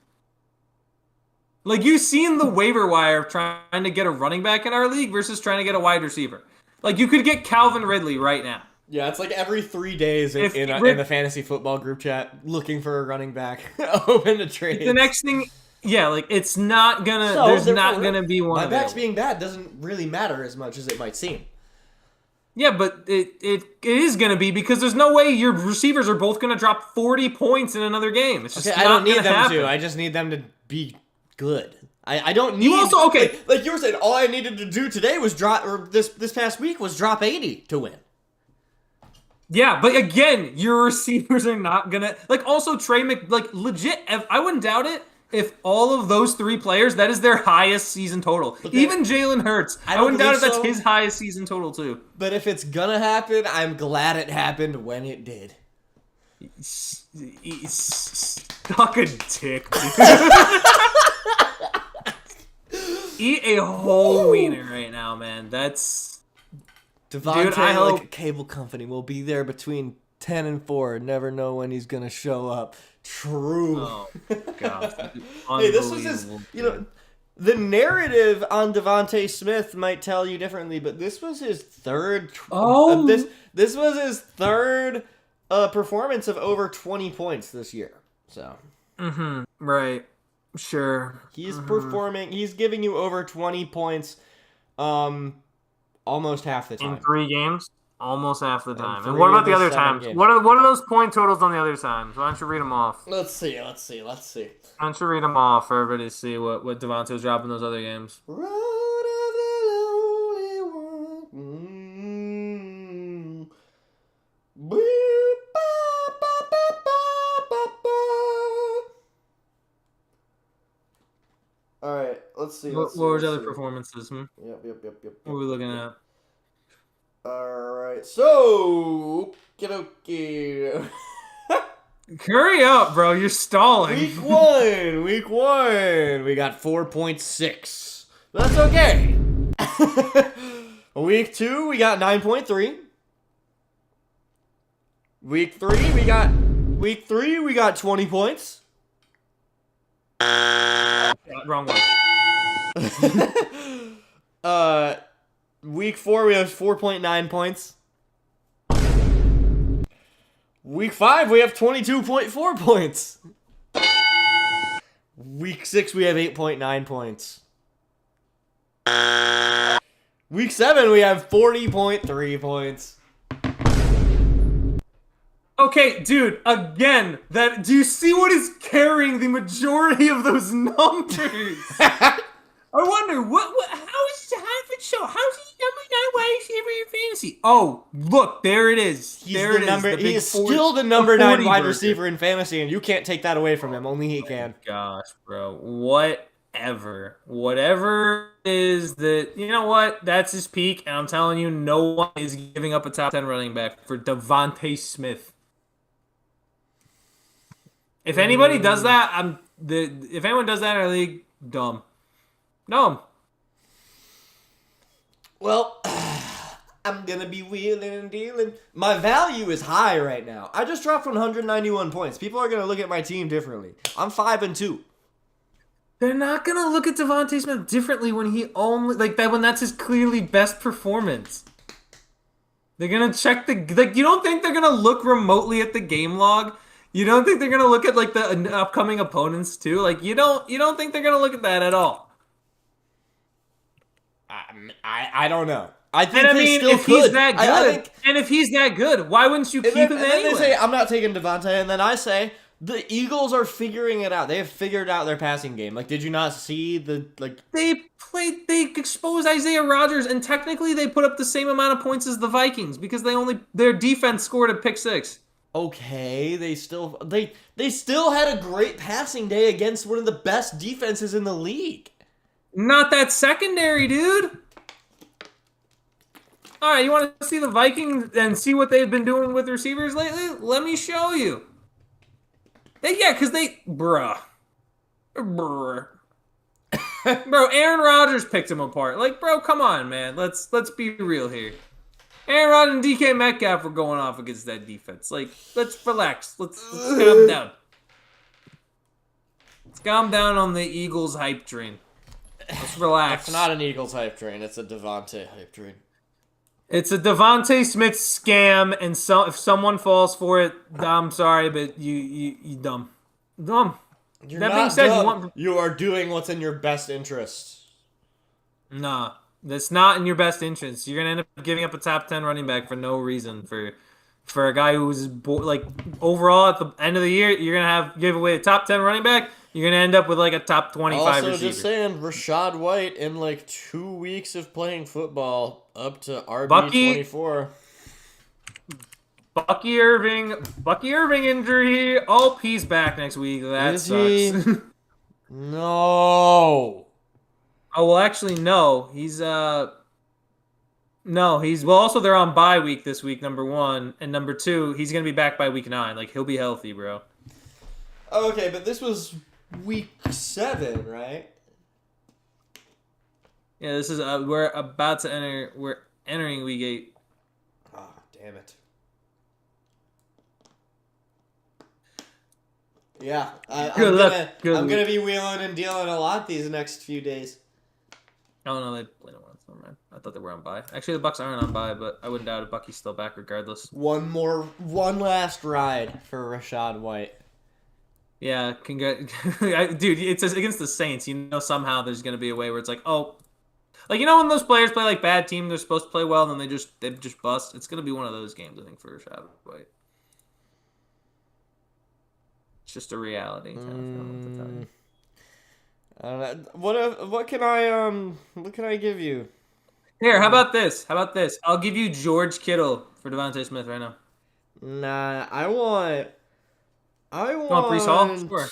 [SPEAKER 1] Like, you've seen the waiver wire of trying to get a running back in our league versus trying to get a wide receiver. Like, you could get Calvin Ridley right now.
[SPEAKER 2] Yeah, it's like every 3 days in the fantasy football group chat looking for a running back open to trade.
[SPEAKER 1] The next thing, yeah, like it's not gonna. There's not gonna be one.
[SPEAKER 2] My back's being bad doesn't really matter as much as it might seem.
[SPEAKER 1] Yeah, but it is gonna be because there's no way your receivers are both gonna drop 40 points in another game. It's just
[SPEAKER 2] Okay,
[SPEAKER 1] not
[SPEAKER 2] I don't need
[SPEAKER 1] gonna
[SPEAKER 2] them
[SPEAKER 1] happen.
[SPEAKER 2] to. I just need them to be good. I don't need.
[SPEAKER 1] You also
[SPEAKER 2] like you were saying. All I needed to do today was this past week was drop 80 to win.
[SPEAKER 1] Yeah, but again, your receivers are not gonna Also, legit. I wouldn't doubt it if all of those 3 players, that is their highest season total.
[SPEAKER 2] Okay.
[SPEAKER 1] Even Jalen Hurts, I wouldn't doubt if that's his highest season total too.
[SPEAKER 2] But if it's gonna happen, I'm glad it happened when it did.
[SPEAKER 1] Suck a dick, dude. Eat a whole wiener right now, man. That's.
[SPEAKER 2] Devontae,
[SPEAKER 1] I hope
[SPEAKER 2] like a cable company, will be there between 10 and 4. Never know when he's gonna show up. True.
[SPEAKER 1] Oh God.
[SPEAKER 2] Hey, this was his. The narrative on Devontae Smith might tell you differently, but this was his third. This was his third performance of over 20 points this year. So.
[SPEAKER 1] Right. Sure.
[SPEAKER 2] He's performing. He's giving you over 20 points. Almost half the time.
[SPEAKER 1] In 3 games? Almost half the time. And
[SPEAKER 2] three
[SPEAKER 1] what
[SPEAKER 2] of
[SPEAKER 1] about the
[SPEAKER 2] the
[SPEAKER 1] other
[SPEAKER 2] 7
[SPEAKER 1] times?
[SPEAKER 2] games.
[SPEAKER 1] What are those point totals on the other times? Why don't you read them off?
[SPEAKER 2] Let's see.
[SPEAKER 1] Why don't you read them off for everybody to see what Devontae was dropping those other games?
[SPEAKER 2] Road of the lonely one. Boop, ba, ba, ba, ba, ba. All right, let's see.
[SPEAKER 1] What were the other performances?
[SPEAKER 2] Yep.
[SPEAKER 1] What are we looking at?
[SPEAKER 2] All right, so okay.
[SPEAKER 1] Hurry up, bro. You're stalling.
[SPEAKER 2] Week one. We got 4.6. That's okay. Week 2, we got 9.3. Week 3, we got 20 points.
[SPEAKER 1] Wrong one.
[SPEAKER 2] Week 4, we have 4.9 points. Week 5, we have 22.4 points. Week 6, we have 8.9 points. Week 7, we have 40.3 points.
[SPEAKER 1] Okay, dude, again, do you see what is carrying the majority of those numbers? I wonder, how is it show? How's he number 9 wide receiver in fantasy? Oh, look, there it is.
[SPEAKER 2] He is still the number 9 wide receiver in fantasy, and you can't take that away from him. Only he can.
[SPEAKER 1] Gosh, bro. Whatever is that, you know what? That's his peak, and I'm telling you, no one is giving up a top 10 running back for Devontae Smith. If anybody does that, if anyone does that in our league, dumb.
[SPEAKER 2] Well, I'm gonna be wheeling and dealing. My value is high right now. I just dropped 191 points. People are gonna look at my team differently. I'm 5-2.
[SPEAKER 1] They're not gonna look at Devontae Smith differently when he only like that when that's his clearly best performance. They're gonna check the like. You don't think they're gonna look remotely at the game log? You don't think they're gonna look at like the upcoming opponents too? Like you don't think they're gonna look at that at all?
[SPEAKER 2] I don't know. I
[SPEAKER 1] And
[SPEAKER 2] think
[SPEAKER 1] I
[SPEAKER 2] they
[SPEAKER 1] mean,
[SPEAKER 2] still
[SPEAKER 1] if he's
[SPEAKER 2] could.
[SPEAKER 1] that
[SPEAKER 2] I
[SPEAKER 1] good,
[SPEAKER 2] think,
[SPEAKER 1] and if he's that good, why wouldn't you keep him
[SPEAKER 2] and then they
[SPEAKER 1] anyway?
[SPEAKER 2] say I'm not taking Devontae, and then I say the Eagles are figuring it out. They have figured out their passing game. Like, did you not see the like?
[SPEAKER 1] They exposed Isaiah Rodgers, and technically they put up the same amount of points as the Vikings because their defense scored a pick six.
[SPEAKER 2] Okay, they still had a great passing day against one of the best defenses in the league.
[SPEAKER 1] Not that secondary, dude. All right, you want to see the Vikings and see what they've been doing with receivers lately? Let me show you. Because bruh. Bro, Aaron Rodgers picked him apart. Like, bro, come on, man. Let's be real here. Aaron Rodgers and DK Metcalf were going off against that defense. Like, let's relax. Let's calm down. Let's calm down on the Eagles hype train. Let's relax.
[SPEAKER 2] It's not an Eagles hype train. It's a Devontae hype train.
[SPEAKER 1] It's a Devontae Smith scam, and if someone falls for it, I'm sorry, but you dumb. Dumb.
[SPEAKER 2] You're
[SPEAKER 1] That
[SPEAKER 2] not
[SPEAKER 1] being said,
[SPEAKER 2] dumb. You are doing what's in your best interest.
[SPEAKER 1] Nah, that's not in your best interest. You're gonna end up giving up a top 10 running back for no reason for a guy who's like overall at the end of the year, you're gonna give away a top 10 running back. You're gonna end up with like a top 25
[SPEAKER 2] Also,
[SPEAKER 1] receiver.
[SPEAKER 2] just saying, Rachaad White in like 2 weeks of playing football up to RB24.
[SPEAKER 1] Bucky Irving injury. Oh, he's back next week. That
[SPEAKER 2] Is
[SPEAKER 1] sucks.
[SPEAKER 2] he? No.
[SPEAKER 1] Oh well, actually, no. Well. Also, they're on bye week this week. Number one, and number two, he's gonna be back by week 9. Like he'll be healthy, bro.
[SPEAKER 2] Okay, but this was week 7, right?
[SPEAKER 1] Yeah, this is we're entering week 8.
[SPEAKER 2] Ah, damn it. Yeah, I'm gonna be wheeling and dealing a lot these next few days.
[SPEAKER 1] Oh no, they played it once. Never mind. I thought they were on bye. Actually, the Bucks aren't on bye, but I wouldn't doubt it. Bucky's still back regardless.
[SPEAKER 2] One last ride for Rachaad White.
[SPEAKER 1] Yeah, dude. It's against the Saints. You know, somehow there's gonna be a way where it's like, oh, like you know when those players play like bad team, they're supposed to play well, and then they just bust. It's gonna be one of those games, I think, for Rachaad White. It's just a reality. I don't know what to tell you.
[SPEAKER 2] What can I give you?
[SPEAKER 1] Here, how about this? I'll give you George Kittle for Devontae Smith right now.
[SPEAKER 2] Nah, I want
[SPEAKER 1] You want Brees Hall? Sure.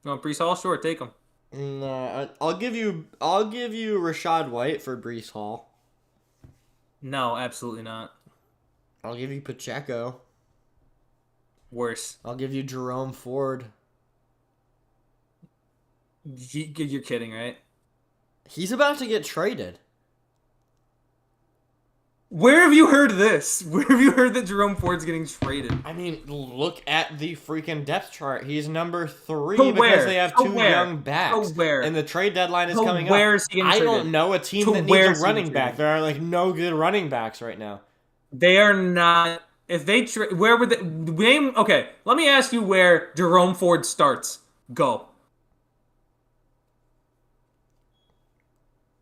[SPEAKER 1] You want Brees Hall? Sure, take him.
[SPEAKER 2] Nah, I'll give you Rachaad White for Brees Hall.
[SPEAKER 1] No, absolutely not.
[SPEAKER 2] I'll give you Pacheco.
[SPEAKER 1] Worse.
[SPEAKER 2] I'll give you Jerome Ford.
[SPEAKER 1] You're kidding, right?
[SPEAKER 2] He's about to get traded.
[SPEAKER 1] Where have you heard this? Where have you heard that Jerome Ford's getting traded?
[SPEAKER 2] I mean, look at the freaking depth chart. He's number 3
[SPEAKER 1] To
[SPEAKER 2] because
[SPEAKER 1] where?
[SPEAKER 2] they have
[SPEAKER 1] To
[SPEAKER 2] 2
[SPEAKER 1] where?
[SPEAKER 2] young backs.
[SPEAKER 1] To where?
[SPEAKER 2] And the trade deadline is
[SPEAKER 1] To
[SPEAKER 2] coming
[SPEAKER 1] where
[SPEAKER 2] up.
[SPEAKER 1] is he getting
[SPEAKER 2] I
[SPEAKER 1] traded?
[SPEAKER 2] don't know a team
[SPEAKER 1] To
[SPEAKER 2] that
[SPEAKER 1] where
[SPEAKER 2] needs
[SPEAKER 1] is
[SPEAKER 2] a
[SPEAKER 1] he
[SPEAKER 2] running
[SPEAKER 1] getting
[SPEAKER 2] back.
[SPEAKER 1] traded?
[SPEAKER 2] There are like no good running backs right now.
[SPEAKER 1] They are not. If they where would they name? Okay, let me ask you where Jerome Ford starts. Go.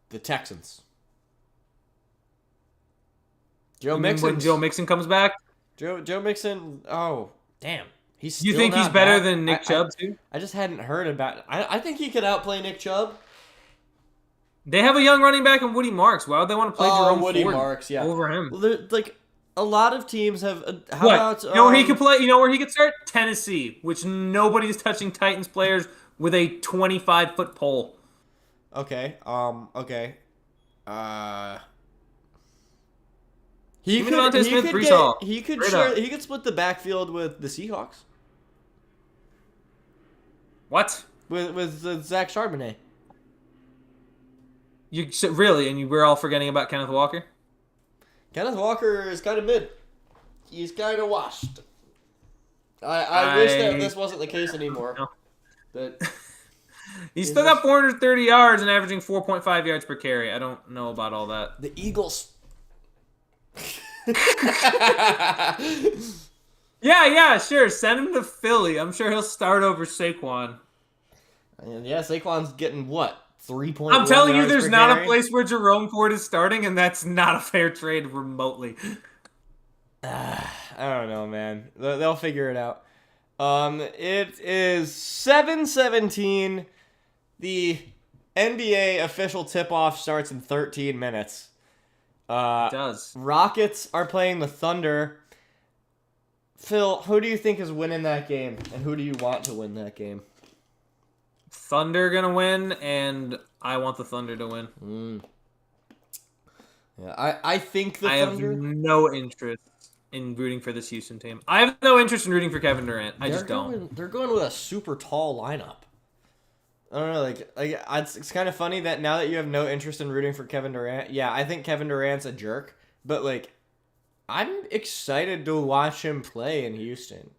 [SPEAKER 2] The Texans. Joe
[SPEAKER 1] When
[SPEAKER 2] Mixon.
[SPEAKER 1] Joe Mixon comes back,
[SPEAKER 2] Joe Mixon. Oh, damn. He's
[SPEAKER 1] you
[SPEAKER 2] still
[SPEAKER 1] think he's
[SPEAKER 2] not
[SPEAKER 1] better
[SPEAKER 2] back.
[SPEAKER 1] than Nick Chubb too?
[SPEAKER 2] I just hadn't heard about. I think he could outplay Nick Chubb.
[SPEAKER 1] They have a young running back in Woody Marks. Why would they want to play Jerome
[SPEAKER 2] Woody
[SPEAKER 1] Ford
[SPEAKER 2] Marks, yeah.
[SPEAKER 1] over him?
[SPEAKER 2] Well, like a lot of teams have. How
[SPEAKER 1] What?
[SPEAKER 2] about
[SPEAKER 1] You know where he could play? You know where he could start? Tennessee, which nobody's touching Titans players with a 25-foot pole.
[SPEAKER 2] Okay. Okay. He
[SPEAKER 1] Give me Devontae Smith, Brees Hall.
[SPEAKER 2] He could
[SPEAKER 1] Straight
[SPEAKER 2] share,
[SPEAKER 1] up.
[SPEAKER 2] he could split the backfield with the Seahawks
[SPEAKER 1] What?
[SPEAKER 2] with Zach Charbonnet.
[SPEAKER 1] Really? And we're all forgetting about Kenneth Walker?
[SPEAKER 2] Kenneth Walker is kind of mid. He's kind of washed. I wish that this wasn't the case anymore.
[SPEAKER 1] No.
[SPEAKER 2] But
[SPEAKER 1] He's
[SPEAKER 2] Is
[SPEAKER 1] still got
[SPEAKER 2] this
[SPEAKER 1] 430 yards and averaging 4.5 yards per carry. I don't know about all that.
[SPEAKER 2] the Eagles?
[SPEAKER 1] Yeah, sure. Send him to Philly. I'm sure he'll start over Saquon.
[SPEAKER 2] And yeah, Saquon's getting what? 3.1
[SPEAKER 1] I'm telling you,
[SPEAKER 2] yards
[SPEAKER 1] there's
[SPEAKER 2] per
[SPEAKER 1] not a
[SPEAKER 2] carry?
[SPEAKER 1] place where Jerome Ford is starting, and that's not a fair trade remotely.
[SPEAKER 2] I don't know, man. They'll figure it out. It is 7:17. The NBA official tip-off starts in 13 minutes.
[SPEAKER 1] It does.
[SPEAKER 2] Rockets are playing the Thunder. Phil, who do you think is winning that game, and who do you want to win that game?
[SPEAKER 1] Thunder gonna win, and I want the Thunder to win.
[SPEAKER 2] Yeah, I think the
[SPEAKER 1] I have
[SPEAKER 2] Thunder.
[SPEAKER 1] no interest in rooting for this Houston team. I have no interest in rooting for Kevin Durant. I just don't.
[SPEAKER 2] They're going with a super tall lineup. I don't know, it's kind of funny that now that you have no interest in rooting for Kevin Durant, yeah, I think Kevin Durant's a jerk, but I'm excited to watch him play in Houston.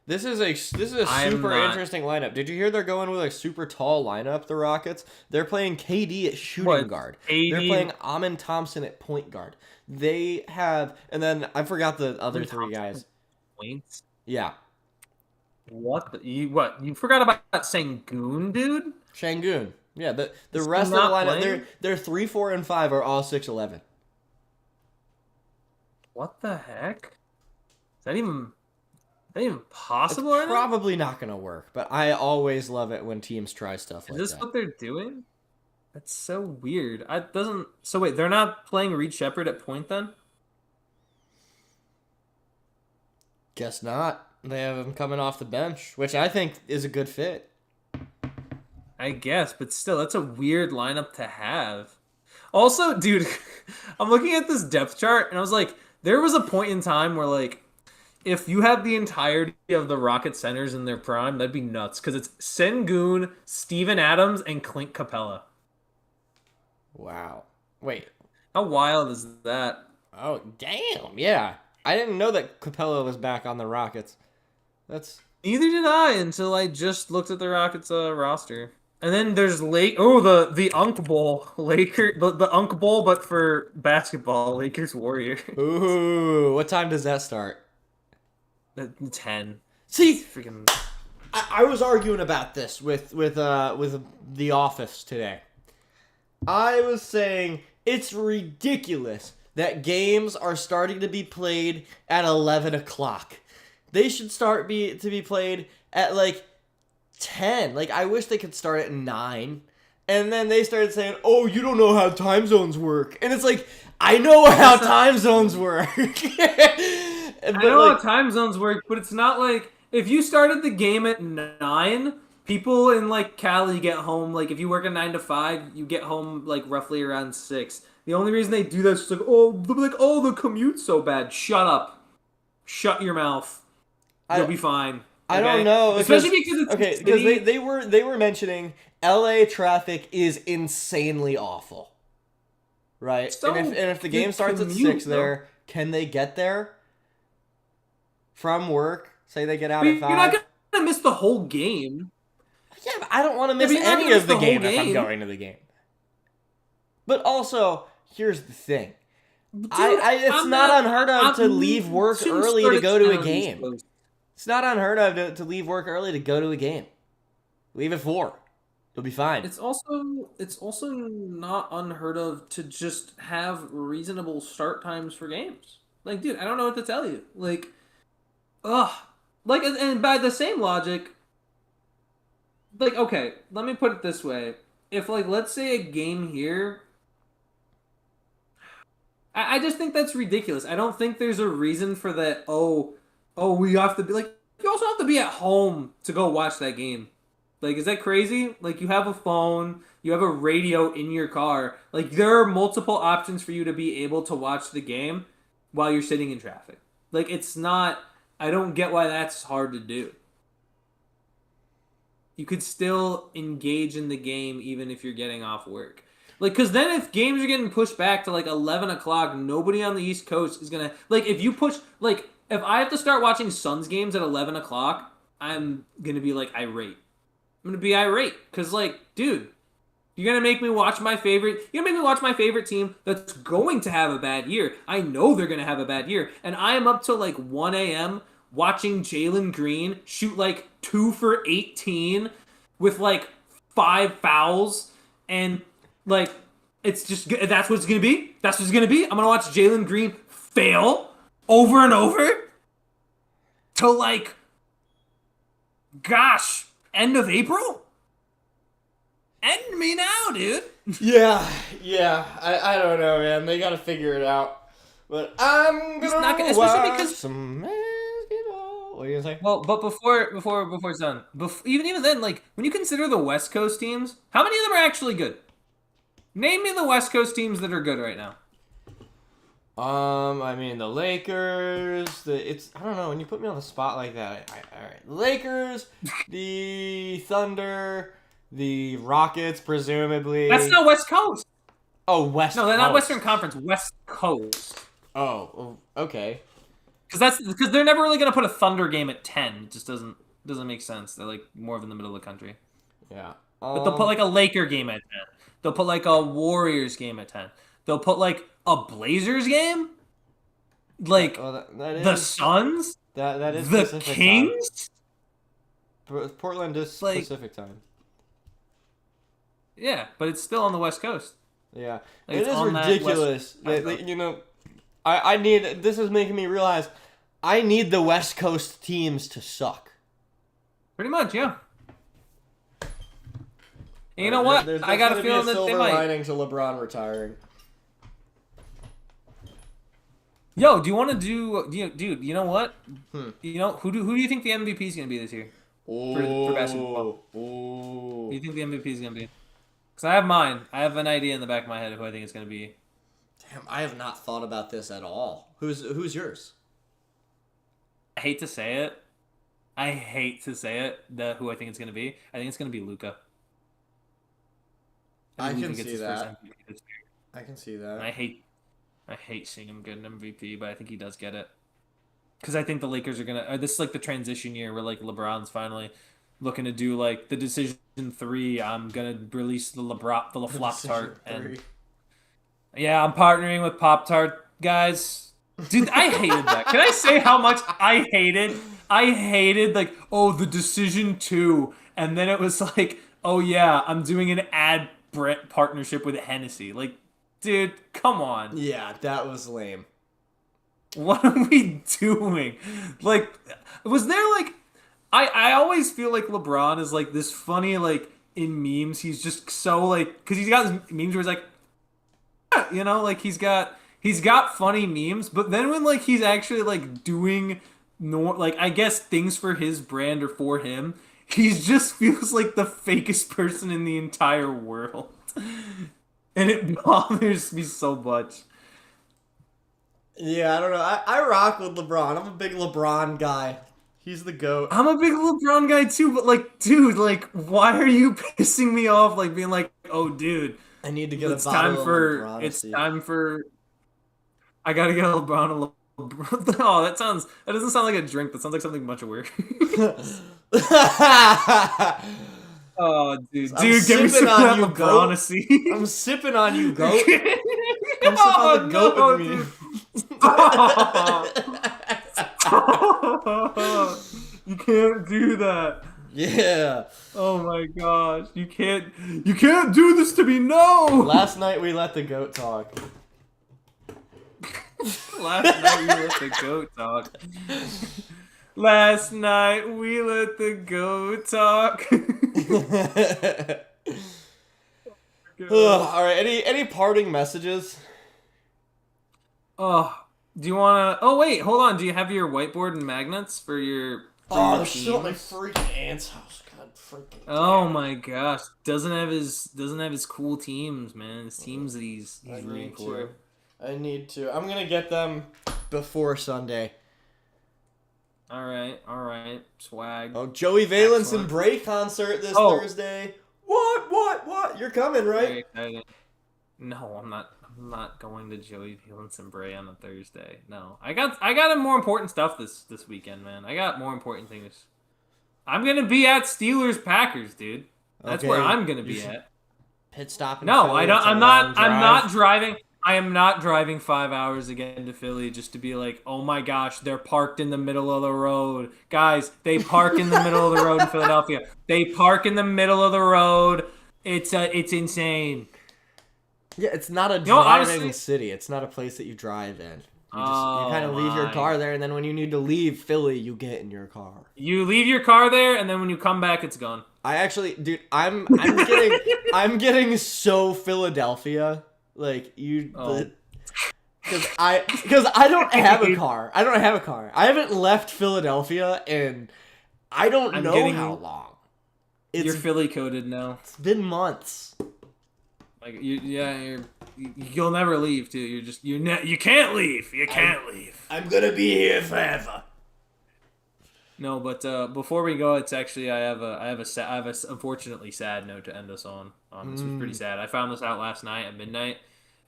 [SPEAKER 2] This is a super interesting lineup. Did you hear they're going with a super tall lineup? The Rockets. They're playing KD at shooting guard.
[SPEAKER 1] KD?
[SPEAKER 2] They're playing Amin Thompson at point guard. They have, and then I forgot the other three guys.
[SPEAKER 1] Points.
[SPEAKER 2] Yeah.
[SPEAKER 1] What? You forgot about Sengun, dude?
[SPEAKER 2] Shangun. Yeah, the
[SPEAKER 1] Is he
[SPEAKER 2] rest of the
[SPEAKER 1] not
[SPEAKER 2] lineup,
[SPEAKER 1] playing?
[SPEAKER 2] they're 3, 4, and 5 are all 6'11".
[SPEAKER 1] What the heck? Is that even possible?
[SPEAKER 2] It's
[SPEAKER 1] right now?
[SPEAKER 2] probably not gonna work, but I always love it when teams try stuff
[SPEAKER 1] Is
[SPEAKER 2] like
[SPEAKER 1] this
[SPEAKER 2] that.
[SPEAKER 1] what they're doing? That's so weird. So wait, they're not playing Reed Shepherd at point then?
[SPEAKER 2] Guess not. They have him coming off the bench, which I think is a good fit.
[SPEAKER 1] I guess, but still, that's a weird lineup to have. Also, dude, I'm looking at this depth chart, and I was like, there was a point in time where, if you had the entirety of the Rocket centers in their prime, that'd be nuts. Because it's Sengun, Steven Adams, and Clint Capella.
[SPEAKER 2] Wow. Wait.
[SPEAKER 1] How wild is that?
[SPEAKER 2] Oh, damn. Yeah. I didn't know that Capella was back on the Rockets. That's...
[SPEAKER 1] Neither did I until I just looked at the Rockets roster. And then there's the Unk Bowl, the Unk Bowl, but for basketball, Lakers Warriors.
[SPEAKER 2] Ooh, what time does that start?
[SPEAKER 1] 10.
[SPEAKER 2] See,
[SPEAKER 1] Freaking.
[SPEAKER 2] I was arguing about this with the office today. I was saying it's ridiculous that games are starting to be played at 11 o'clock. They should start to be played at 10. I wish they could start at 9. And then they started saying, "Oh, you don't know how time zones work." And it's I know how time zones work.
[SPEAKER 1] I know how time zones work, but it's not if you started the game at 9, people in Cali get home, if you work a 9 to 5, you get home roughly around 6. The only reason they do that is just oh, the commute's so bad. Shut up. Shut your mouth. You'll be fine. Okay?
[SPEAKER 2] I don't know,
[SPEAKER 1] especially because it's
[SPEAKER 2] because they were mentioning LA traffic is insanely awful, right?
[SPEAKER 1] So
[SPEAKER 2] and if the game starts at 6 there, can they get there from work? Say they get out at 5.
[SPEAKER 1] You're not gonna miss the whole game.
[SPEAKER 2] Yeah, but I don't want to miss
[SPEAKER 1] you're not
[SPEAKER 2] any
[SPEAKER 1] gonna
[SPEAKER 2] of the
[SPEAKER 1] miss the
[SPEAKER 2] game
[SPEAKER 1] whole
[SPEAKER 2] if I'm
[SPEAKER 1] game.
[SPEAKER 2] going to the game. But also, here's the thing.
[SPEAKER 1] Dude,
[SPEAKER 2] It's not unheard of to leave work
[SPEAKER 1] shouldn't
[SPEAKER 2] early
[SPEAKER 1] start
[SPEAKER 2] to
[SPEAKER 1] at
[SPEAKER 2] go to
[SPEAKER 1] 10
[SPEAKER 2] a
[SPEAKER 1] on the East
[SPEAKER 2] game.
[SPEAKER 1] Coast.
[SPEAKER 2] It's not unheard of to leave work early to go to a game. Leave at 4. You'll be fine.
[SPEAKER 1] It's also not unheard of to just have reasonable start times for games. Dude, I don't know what to tell you. And by the same logic, okay, let me put it this way. If let's say a game here, I just think that's ridiculous. I don't think there's a reason for that. Oh, we have to be you also have to be at home to go watch that game. Is that crazy? You have a phone, you have a radio in your car. There are multiple options for you to be able to watch the game while you're sitting in traffic. It's not, I don't get why that's hard to do. You could still engage in the game even if you're getting off work. Because then if games are getting pushed back to 11 o'clock, nobody on the East Coast is going to, if you push, if I have to start watching Suns games at 11 o'clock, I'm going to be irate. I'm gonna be irate because, like, dude, you're gonna make me watch my favorite. You're gonna make me watch my favorite team that's going to have a bad year. I know they're gonna have a bad year, and I am up till like 1 a.m. watching Jalen Green shoot like 2 for 18 with like 5 fouls, and like it's just that's what it's gonna be. That's what it's gonna be. I'm gonna watch Jalen Green fail over and over till like, gosh, end of April. End me now, dude.
[SPEAKER 2] Yeah. I don't know, man. They gotta figure it out. But I'm
[SPEAKER 1] He's
[SPEAKER 2] gonna
[SPEAKER 1] not gonna,
[SPEAKER 2] watch
[SPEAKER 1] especially because
[SPEAKER 2] some basketball. What are you gonna say?
[SPEAKER 1] well, but before it's done, even then, like when you consider the West Coast teams, how many of them are actually good? Name me the West Coast teams that are good right now.
[SPEAKER 2] I mean the Lakers. I don't know. When you put me on the spot like that, all right. The Lakers, the Thunder, the Rockets, presumably.
[SPEAKER 1] That's not West Coast.
[SPEAKER 2] Oh, West.
[SPEAKER 1] No, they're not
[SPEAKER 2] Coast.
[SPEAKER 1] Western Conference. West Coast.
[SPEAKER 2] Oh, okay.
[SPEAKER 1] Because they're never really gonna put a Thunder game at 10. It just doesn't make sense. They're like more of in the middle of the country.
[SPEAKER 2] Yeah.
[SPEAKER 1] But they'll put like a Laker game at 10. They'll put like a Warriors game at 10. They'll put like a Blazers game, like
[SPEAKER 2] that
[SPEAKER 1] the
[SPEAKER 2] is
[SPEAKER 1] Suns,
[SPEAKER 2] that is
[SPEAKER 1] the
[SPEAKER 2] Pacific
[SPEAKER 1] Kings.
[SPEAKER 2] time. Portland is
[SPEAKER 1] Like,
[SPEAKER 2] Pacific time.
[SPEAKER 1] yeah, but it's still on the West Coast.
[SPEAKER 2] Yeah,
[SPEAKER 1] Like,
[SPEAKER 2] it
[SPEAKER 1] it's
[SPEAKER 2] is
[SPEAKER 1] on that
[SPEAKER 2] ridiculous. You know, I need. This is making me realize I need the West Coast teams to suck.
[SPEAKER 1] Pretty much, yeah. And you know what? I got a feeling that they might.
[SPEAKER 2] Lining to LeBron retiring.
[SPEAKER 1] Yo, do you want to dude? You know what? You know who do you think the MVP is gonna be this year for basketball? Who do you think the MVP is gonna be? Because I have mine. I have an idea in the back of my head of who I think it's gonna be.
[SPEAKER 2] Damn, I have not thought about this at all. Who's yours?
[SPEAKER 1] I hate to say it. Who I think it's gonna be. I think it's gonna be Luka.
[SPEAKER 2] I can see that. I can see that.
[SPEAKER 1] I hate seeing him get an MVP, but I think he does get it. Because I think the Lakers are gonna. This is like the transition year where like LeBron's finally looking to do like the decision 3. I'm gonna release the LaFlop Tart, and yeah, I'm partnering with Pop Tart guys. Dude, I hated that. Can I say how much I hated? I hated like, oh, the decision 2, and then it was like, oh yeah, I'm doing an ad partnership with Hennessy. Like, dude, come on.
[SPEAKER 2] Yeah, that was lame.
[SPEAKER 1] What are we doing? Like, was there like, I always feel like LeBron is like this funny, like in memes, he's just so like, because he's got this memes where he's like, you know, like he's got funny memes, but then when like he's actually like doing like I guess things for his brand or for him, he just feels like the fakest person in the entire world. And it bothers me so much.
[SPEAKER 2] Yeah, I don't know. I rock with LeBron. I'm a big LeBron guy. He's the GOAT.
[SPEAKER 1] I'm a big LeBron guy too, but like, dude, like, why are you pissing me off? Like being like, oh, dude,
[SPEAKER 2] I need to get
[SPEAKER 1] it's
[SPEAKER 2] a bottle
[SPEAKER 1] time
[SPEAKER 2] of
[SPEAKER 1] for
[SPEAKER 2] LeBron.
[SPEAKER 1] it's time for. I gotta get a LeBron. Oh, that doesn't sound like a drink. That sounds like something much weird. Oh, dude, give me some of that LeBronacy.
[SPEAKER 2] I'm sipping on you, GOAT. Come sip on the GOAT with me.
[SPEAKER 1] You can't do that.
[SPEAKER 2] Yeah.
[SPEAKER 1] Oh my gosh, you can't do this to me. No.
[SPEAKER 2] Last night we let the GOAT talk.
[SPEAKER 1] Last night we let the GOAT talk. Last night we let the GOAT talk.
[SPEAKER 2] All right. Any parting messages?
[SPEAKER 1] Oh, do you want to? Oh wait, hold on. Do you have your whiteboard and magnets for your?
[SPEAKER 2] They're still at my freaking aunt's house. God freaking.
[SPEAKER 1] Oh my gosh, doesn't have his cool teams, man. His teams that he's rooting for.
[SPEAKER 2] I need to. I'm gonna get them before Sunday.
[SPEAKER 1] All right, swag.
[SPEAKER 2] Oh, Joey Valence and Bray concert this Thursday. What? You're coming, right?
[SPEAKER 1] Very excited. No, I'm not going to Joey Valence and Bray on a Thursday. No, I got more important stuff this weekend, man. I got more important things. I'm gonna be at Steelers Packers, dude. That's where I'm gonna be at.
[SPEAKER 2] Pit stop in
[SPEAKER 1] No, I
[SPEAKER 2] Philly.
[SPEAKER 1] don't.
[SPEAKER 2] It's a long
[SPEAKER 1] I'm
[SPEAKER 2] drive.
[SPEAKER 1] not driving. I am not driving 5 hours again to Philly just to be like, oh my gosh, they're parked in the middle of the road, guys. They park in the middle of the road in Philadelphia. They park in the middle of the road. It's insane.
[SPEAKER 2] Yeah, it's not a driving
[SPEAKER 1] Honestly,
[SPEAKER 2] city. It's not a place that you drive in. You kind
[SPEAKER 1] oh
[SPEAKER 2] of leave your
[SPEAKER 1] my.
[SPEAKER 2] car there, and then when you need to leave Philly, you get in your car.
[SPEAKER 1] You leave your car there, and then when you come back, it's gone.
[SPEAKER 2] I actually, dude, I'm getting so Philadelphia. Like
[SPEAKER 1] Oh.
[SPEAKER 2] because I don't have a car. I don't have a car. I haven't left Philadelphia in I don't
[SPEAKER 1] I'm
[SPEAKER 2] know
[SPEAKER 1] getting-
[SPEAKER 2] how long.
[SPEAKER 1] You're Philly coded now.
[SPEAKER 2] It's been months.
[SPEAKER 1] Like you'll never leave, too. You can't leave. You can't leave.
[SPEAKER 2] I'm gonna be here forever.
[SPEAKER 1] No, but before we go, it's actually I have a unfortunately sad note to end us on. This was pretty sad. I found this out last night at midnight.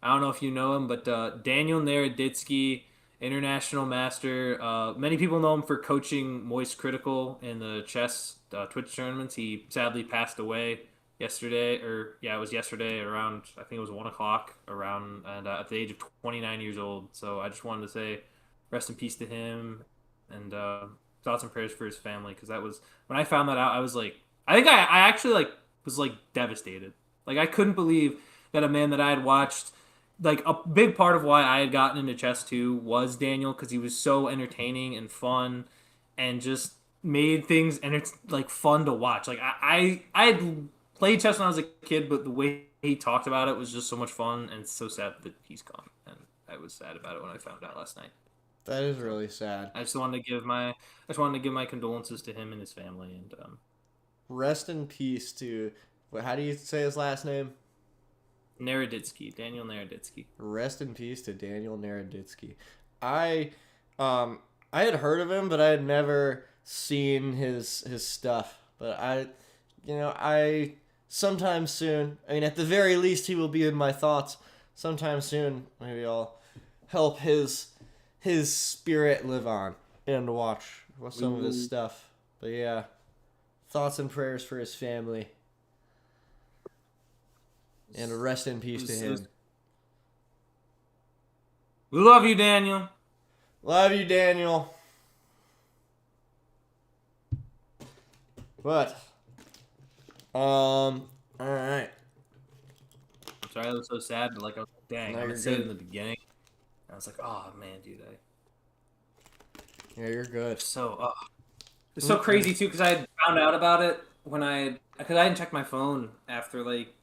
[SPEAKER 1] I don't know if you know him, but Daniel Naroditsky, international master. Many people know him for coaching Moist Critical in the chess Twitch tournaments. He sadly passed away yesterday, it was yesterday around, I think it was 1 o'clock around, and at the age of 29 years old. So I just wanted to say rest in peace to him, and thoughts and prayers for his family, because that was, when I found that out, I was like, I think I actually like was like devastated. Like I couldn't believe that a man that I had watched, like a big part of why I had gotten into chess too was Daniel, because he was so entertaining and fun, and just made things and it's like fun to watch. Like I had played chess when I was a kid, but the way he talked about it was just so much fun, and it's so sad that he's gone. And I was sad about it when I found out last night.
[SPEAKER 2] That is really sad.
[SPEAKER 1] I just wanted to give my condolences to him and his family, and
[SPEAKER 2] Rest in peace to, how do you say his last name?
[SPEAKER 1] Daniel Naroditsky.
[SPEAKER 2] Rest in peace to Daniel Naroditsky. I had heard of him, but I had never seen his stuff. But I sometime soon, I mean, at the very least, he will be in my thoughts. Sometime soon, maybe I'll help his spirit live on and watch some of his stuff. But yeah, thoughts and prayers for his family. And rest in peace to him.
[SPEAKER 1] We love you, Daniel.
[SPEAKER 2] Love you, Daniel. But, all right.
[SPEAKER 1] I'm sorry I was so sad, but like I was like, dang,
[SPEAKER 2] No,
[SPEAKER 1] I
[SPEAKER 2] you're
[SPEAKER 1] said it
[SPEAKER 2] good.
[SPEAKER 1] in the beginning. I was like, oh man, dude,
[SPEAKER 2] Yeah, you're good.
[SPEAKER 1] it's so crazy too, because I had found out about it because I hadn't checked my phone after like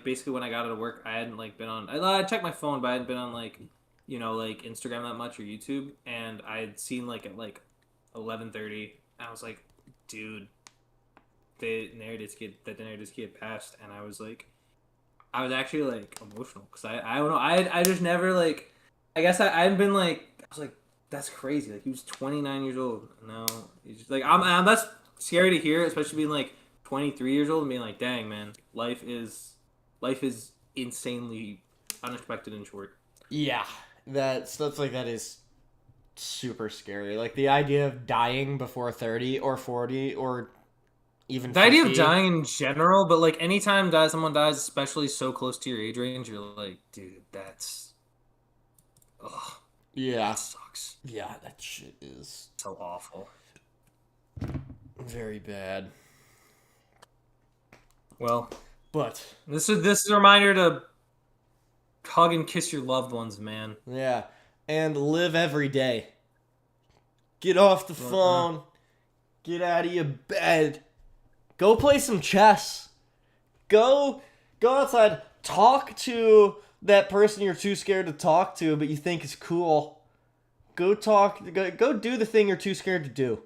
[SPEAKER 1] basically when I got out of work. I hadn't like been on. I checked my phone, but I hadn't been on like like Instagram that much or YouTube, and I had seen like at like 11:30. I was like, dude, the Naroditsky had passed, and I was I was actually like emotional because I don't know, I just never like, I guess I hadn't been like, I was like, that's crazy, like he was 29 years old. No, he's just like, I'm that's scary to hear, especially being like 23 years old and being like, dang man, life is insanely unexpected and short.
[SPEAKER 2] Yeah, that stuff like that is super scary. Like the idea of dying before 30 or 40 or even
[SPEAKER 1] The
[SPEAKER 2] 50.
[SPEAKER 1] idea of dying in general, but like anytime someone dies, especially so close to your age range, you're like, dude, that's, ugh,
[SPEAKER 2] Yeah.
[SPEAKER 1] that sucks.
[SPEAKER 2] Yeah, that shit is
[SPEAKER 1] So awful.
[SPEAKER 2] very bad.
[SPEAKER 1] Well,
[SPEAKER 2] But
[SPEAKER 1] this is a reminder to hug and kiss your loved ones, man.
[SPEAKER 2] yeah, and live every day. Get off the phone. Get out of your bed. Go play some chess. Go outside. Talk to that person you're too scared to talk to, but you think is cool. Go do the thing you're too scared to do.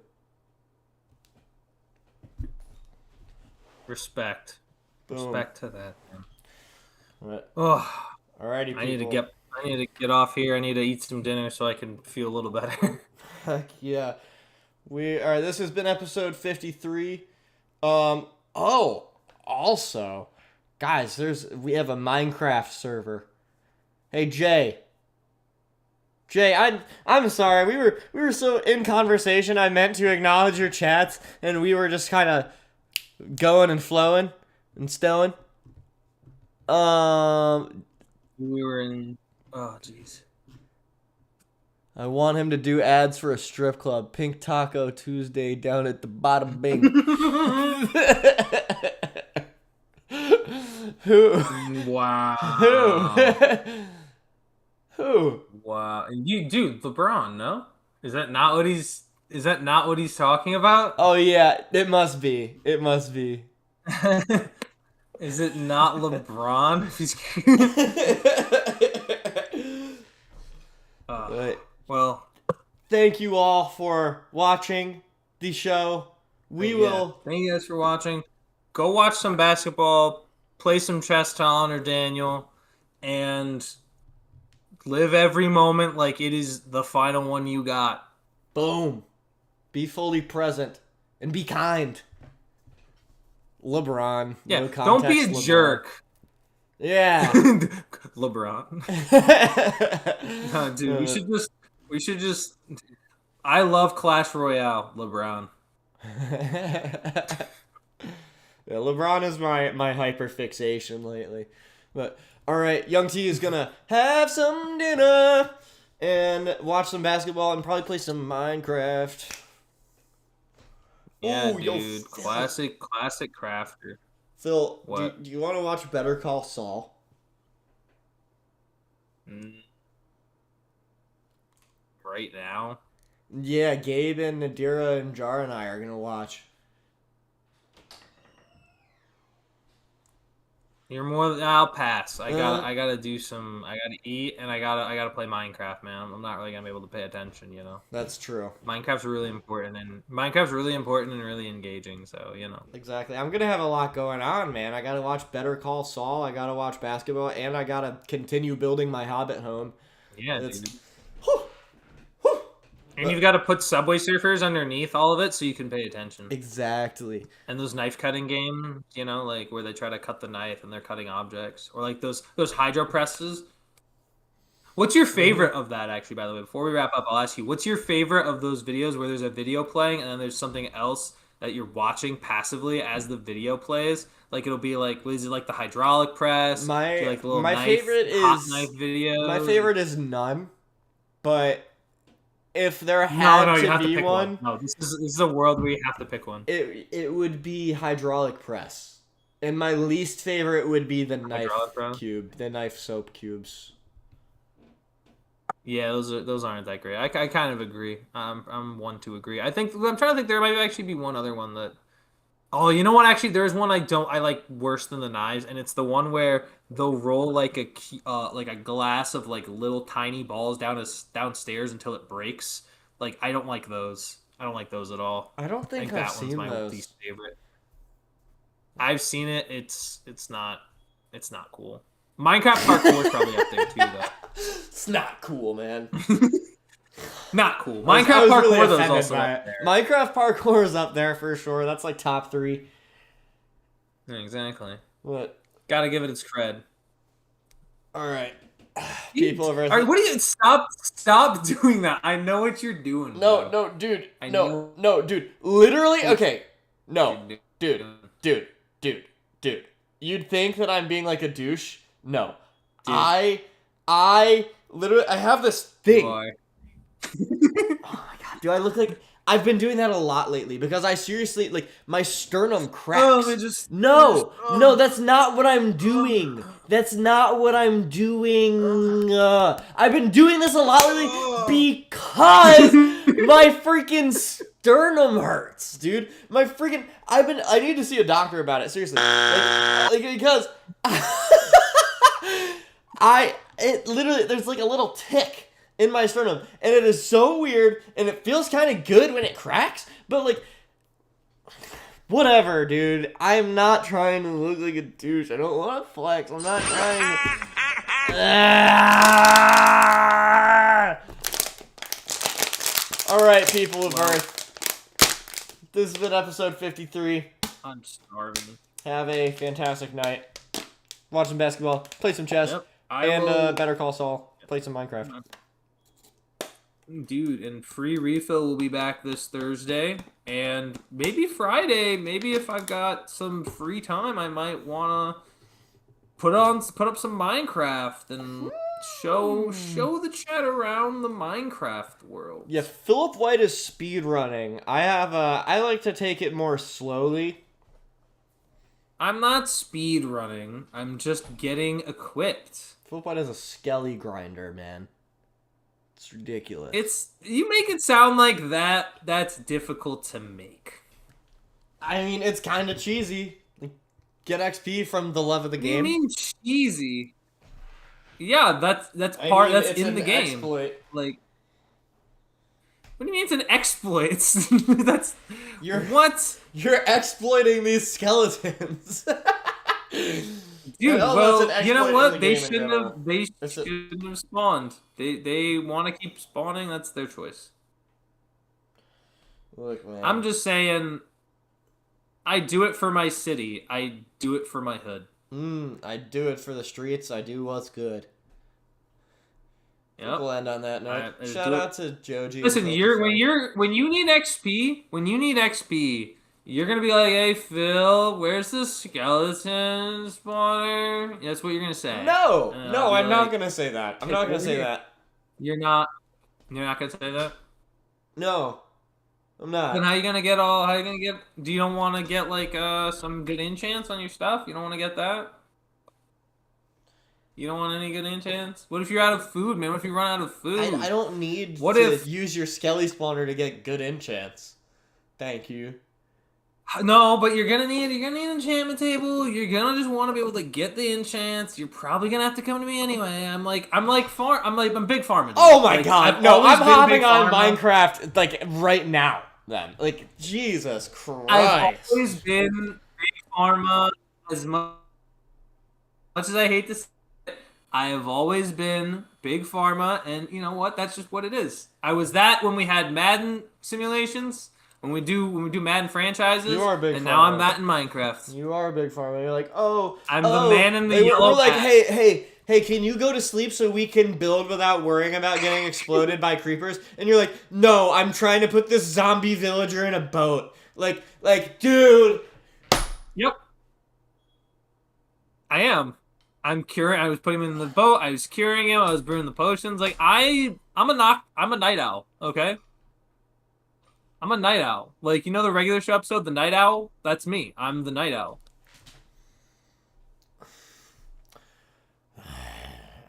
[SPEAKER 1] Respect.
[SPEAKER 2] Boom.
[SPEAKER 1] Respect to that, man.
[SPEAKER 2] Right.
[SPEAKER 1] Oh,
[SPEAKER 2] Alrighty, people.
[SPEAKER 1] I need to get off here. I need to eat some dinner so I can feel a little better.
[SPEAKER 2] Heck yeah. Alright, this has been episode 53. Also, guys, we have a Minecraft server. Hey Jay. Jay, I'm sorry. We were so in conversation. I meant to acknowledge your chats, and we were just kind of going and flowing and stowing.
[SPEAKER 1] We were in. Oh, jeez.
[SPEAKER 2] I want him to do ads for a strip club. Pink Taco Tuesday down at the bottom bing. Who?
[SPEAKER 1] Wow.
[SPEAKER 2] Who?
[SPEAKER 1] Wow. Dude, LeBron, no? Is that not what he's talking about?
[SPEAKER 2] Oh yeah, it must be. It must be.
[SPEAKER 1] Is it not LeBron?
[SPEAKER 2] But
[SPEAKER 1] well,
[SPEAKER 2] thank you all for watching the show. We will.
[SPEAKER 1] Thank you guys for watching. Go watch some basketball, play some chess, Talon or Daniel, and live every moment like it is the final one you got.
[SPEAKER 2] Boom. Be fully present and be kind. LeBron.
[SPEAKER 1] Yeah,
[SPEAKER 2] No
[SPEAKER 1] don't be a
[SPEAKER 2] context, LeBron.
[SPEAKER 1] jerk.
[SPEAKER 2] Yeah.
[SPEAKER 1] LeBron. No, dude, we should just I love Clash Royale, LeBron.
[SPEAKER 2] Yeah, LeBron is my hyper fixation lately. But alright, Young T is gonna have some dinner and watch some basketball and probably play some Minecraft.
[SPEAKER 1] Yeah,
[SPEAKER 2] Ooh, yo,
[SPEAKER 1] dude. Classic crafter.
[SPEAKER 2] Phil,
[SPEAKER 1] What?
[SPEAKER 2] do you want to watch Better Call Saul?
[SPEAKER 1] Right now?
[SPEAKER 2] Yeah, Gabe and Nadira and Jar and I are gonna watch.
[SPEAKER 1] You're more. I'll pass. I gotta do some. I gotta eat, and I gotta play Minecraft, man. I'm not really gonna be able to pay attention, you know.
[SPEAKER 2] That's true.
[SPEAKER 1] Minecraft's really important and really engaging. So you know.
[SPEAKER 2] Exactly. I'm gonna have a lot going on, man. I gotta watch Better Call Saul. I gotta watch basketball, and I gotta continue building my Hobbit home.
[SPEAKER 1] Yeah,
[SPEAKER 2] It's,
[SPEAKER 1] dude. And you've got to put Subway Surfers underneath all of it so you can pay attention.
[SPEAKER 2] Exactly.
[SPEAKER 1] And those knife cutting games, you know, like where they try to cut the knife and they're cutting objects, or like those hydro presses. What's your favorite of that, actually? By the way, before we wrap up, I'll ask you, what's your favorite of those videos where there's a video playing and then there's something else that you're watching passively as the video plays? Like it'll be like, what is it, like the hydraulic press? Do you like the little hot knife video?
[SPEAKER 2] My favorite is none, but if there had
[SPEAKER 1] you
[SPEAKER 2] to
[SPEAKER 1] have
[SPEAKER 2] be
[SPEAKER 1] to pick
[SPEAKER 2] one,
[SPEAKER 1] no, this is a world where you have to pick one.
[SPEAKER 2] it would be hydraulic press, and my least favorite would be the knife cube, the knife soap cubes.
[SPEAKER 1] Yeah, those aren't that great. I kind of agree. I'm one to agree. I'm trying to think. There might actually be one other one that. Oh, you know what? Actually, there's one I like worse than the knives, and it's the one where they'll roll like a glass of like little tiny balls downstairs until it breaks. Like I don't like those. I don't like those at all.
[SPEAKER 2] I don't think I've
[SPEAKER 1] that one's
[SPEAKER 2] seen
[SPEAKER 1] my
[SPEAKER 2] those.
[SPEAKER 1] least favorite. I've seen it. It's not cool. Minecraft parkour is probably up there too, though.
[SPEAKER 2] It's not cool, man.
[SPEAKER 1] Not cool.
[SPEAKER 2] I
[SPEAKER 1] Minecraft
[SPEAKER 2] was
[SPEAKER 1] parkour
[SPEAKER 2] really
[SPEAKER 1] though is
[SPEAKER 2] offended
[SPEAKER 1] also
[SPEAKER 2] by
[SPEAKER 1] up
[SPEAKER 2] it.
[SPEAKER 1] there.
[SPEAKER 2] Minecraft parkour is up there for sure. That's like top 3.
[SPEAKER 1] Yeah, exactly.
[SPEAKER 2] What?
[SPEAKER 1] Gotta give it its cred.
[SPEAKER 2] All right. People of Earth.
[SPEAKER 1] All right, what do you stop doing that? I know what you're doing.
[SPEAKER 2] No,
[SPEAKER 1] bro.
[SPEAKER 2] no, dude.
[SPEAKER 1] I
[SPEAKER 2] No,
[SPEAKER 1] know.
[SPEAKER 2] no, dude. Literally, okay. No. Dude. You'd think that I'm being like a douche. No.
[SPEAKER 1] Dude.
[SPEAKER 2] I literally, I have this thing.
[SPEAKER 1] Boy.
[SPEAKER 2] Oh my god, do I look like... I've been doing that a lot lately because I seriously, like, my sternum cracks. No, that's not what I'm doing. That's not what I'm doing. I've been doing this a lot lately because my freaking sternum hurts, dude. My freaking... I need to see a doctor about it, seriously. Like because... It literally, there's like a little tick in my sternum, and it is so weird, and it feels kind of good when it cracks, but like, whatever, dude. I'm not trying to look like a douche. I don't want to flex. I'm not trying to... Alright, people of Earth. This has been episode 53.
[SPEAKER 1] I'm starving.
[SPEAKER 2] Have a fantastic night. Watch some basketball, play some chess,
[SPEAKER 1] Yep.
[SPEAKER 2] and Better Call Saul. Play some Minecraft.
[SPEAKER 1] Dude, and free refill will be back this Thursday, and maybe Friday. Maybe if I've got some free time, I might wanna put up some Minecraft and show the chat around the Minecraft world.
[SPEAKER 2] Yeah, Philip White is speed running. I like to take it more slowly.
[SPEAKER 1] I'm not speed running. I'm just getting equipped.
[SPEAKER 2] Philip White is a skelly grinder, man. It's ridiculous.
[SPEAKER 1] You make it sound like that's difficult to make.
[SPEAKER 2] I mean, it's kind of cheesy. Like, get XP from the love of the
[SPEAKER 1] What do you
[SPEAKER 2] game.
[SPEAKER 1] mean cheesy? Yeah, that's
[SPEAKER 2] I
[SPEAKER 1] part
[SPEAKER 2] mean,
[SPEAKER 1] that's
[SPEAKER 2] it's
[SPEAKER 1] in
[SPEAKER 2] an
[SPEAKER 1] the game.
[SPEAKER 2] exploit.
[SPEAKER 1] Like, what do you mean it's an exploit? That's
[SPEAKER 2] You're
[SPEAKER 1] what?
[SPEAKER 2] You're exploiting these skeletons.
[SPEAKER 1] Dude,
[SPEAKER 2] Oh,
[SPEAKER 1] well,
[SPEAKER 2] that's an
[SPEAKER 1] you know
[SPEAKER 2] exploit in
[SPEAKER 1] what?
[SPEAKER 2] the
[SPEAKER 1] They
[SPEAKER 2] game in
[SPEAKER 1] shouldn't
[SPEAKER 2] general.
[SPEAKER 1] have. They shouldn't have spawned. They want to keep spawning. That's their choice.
[SPEAKER 2] Look, man.
[SPEAKER 1] I'm just saying. I do it for my city. I do it for my hood.
[SPEAKER 2] I do it for the streets. I do what's good.
[SPEAKER 1] Yep.
[SPEAKER 2] We'll end on that note.
[SPEAKER 1] Alright,
[SPEAKER 2] Shout out to Joji.
[SPEAKER 1] Listen, when you need XP, you're gonna be like, "Hey Phil, where's the skeleton spawner?" That's what you're gonna say.
[SPEAKER 2] No,
[SPEAKER 1] And
[SPEAKER 2] no,
[SPEAKER 1] I'll be
[SPEAKER 2] I'm not
[SPEAKER 1] like,
[SPEAKER 2] gonna say that. I'm
[SPEAKER 1] "Hey,
[SPEAKER 2] not gonna
[SPEAKER 1] over
[SPEAKER 2] say
[SPEAKER 1] here."
[SPEAKER 2] that.
[SPEAKER 1] You're not. You're not gonna say that.
[SPEAKER 2] No, I'm
[SPEAKER 1] Then
[SPEAKER 2] not.
[SPEAKER 1] how you gonna get all? How you gonna get? Do you don't want to get like some good enchants on your stuff? You don't want to get that. You don't want any good enchants? What if you're out of food, man? What if you run out of food?
[SPEAKER 2] I don't need
[SPEAKER 1] What
[SPEAKER 2] to
[SPEAKER 1] if-
[SPEAKER 2] use your skelly spawner to get good enchants. Thank you.
[SPEAKER 1] No, but you're gonna need an enchantment table. You're gonna just want to be able to get the enchants. You're probably gonna have to come to me anyway. I'm big farming.
[SPEAKER 2] Oh my
[SPEAKER 1] Like,
[SPEAKER 2] god!
[SPEAKER 1] I've
[SPEAKER 2] No,
[SPEAKER 1] always
[SPEAKER 2] I'm
[SPEAKER 1] been a
[SPEAKER 2] hopping
[SPEAKER 1] big
[SPEAKER 2] on
[SPEAKER 1] farmer.
[SPEAKER 2] Minecraft like right now. Then, like, Jesus Christ!
[SPEAKER 1] I've always been big pharma. As much as I hate to say it, I have always been big pharma, and you know what? That's just what it is. I was that when we had Madden simulations. When we do Madden franchises,
[SPEAKER 2] You are a big
[SPEAKER 1] and now I'm
[SPEAKER 2] farmer.
[SPEAKER 1] that in Minecraft.
[SPEAKER 2] You are a big farmer. You're like, oh,
[SPEAKER 1] I'm the man in the yellow
[SPEAKER 2] We're like,
[SPEAKER 1] hat.
[SPEAKER 2] hey, can you go to sleep so we can build without worrying about getting exploded by creepers? And you're like, no, I'm trying to put this zombie villager in a boat. Like, dude.
[SPEAKER 1] Yep. I am. I'm curing. I was putting him in the boat. I was curing him. I was brewing the potions. Like I'm a night owl. Okay. I'm a night owl. Like, you know the regular show episode, The Night Owl? That's me. I'm the night owl.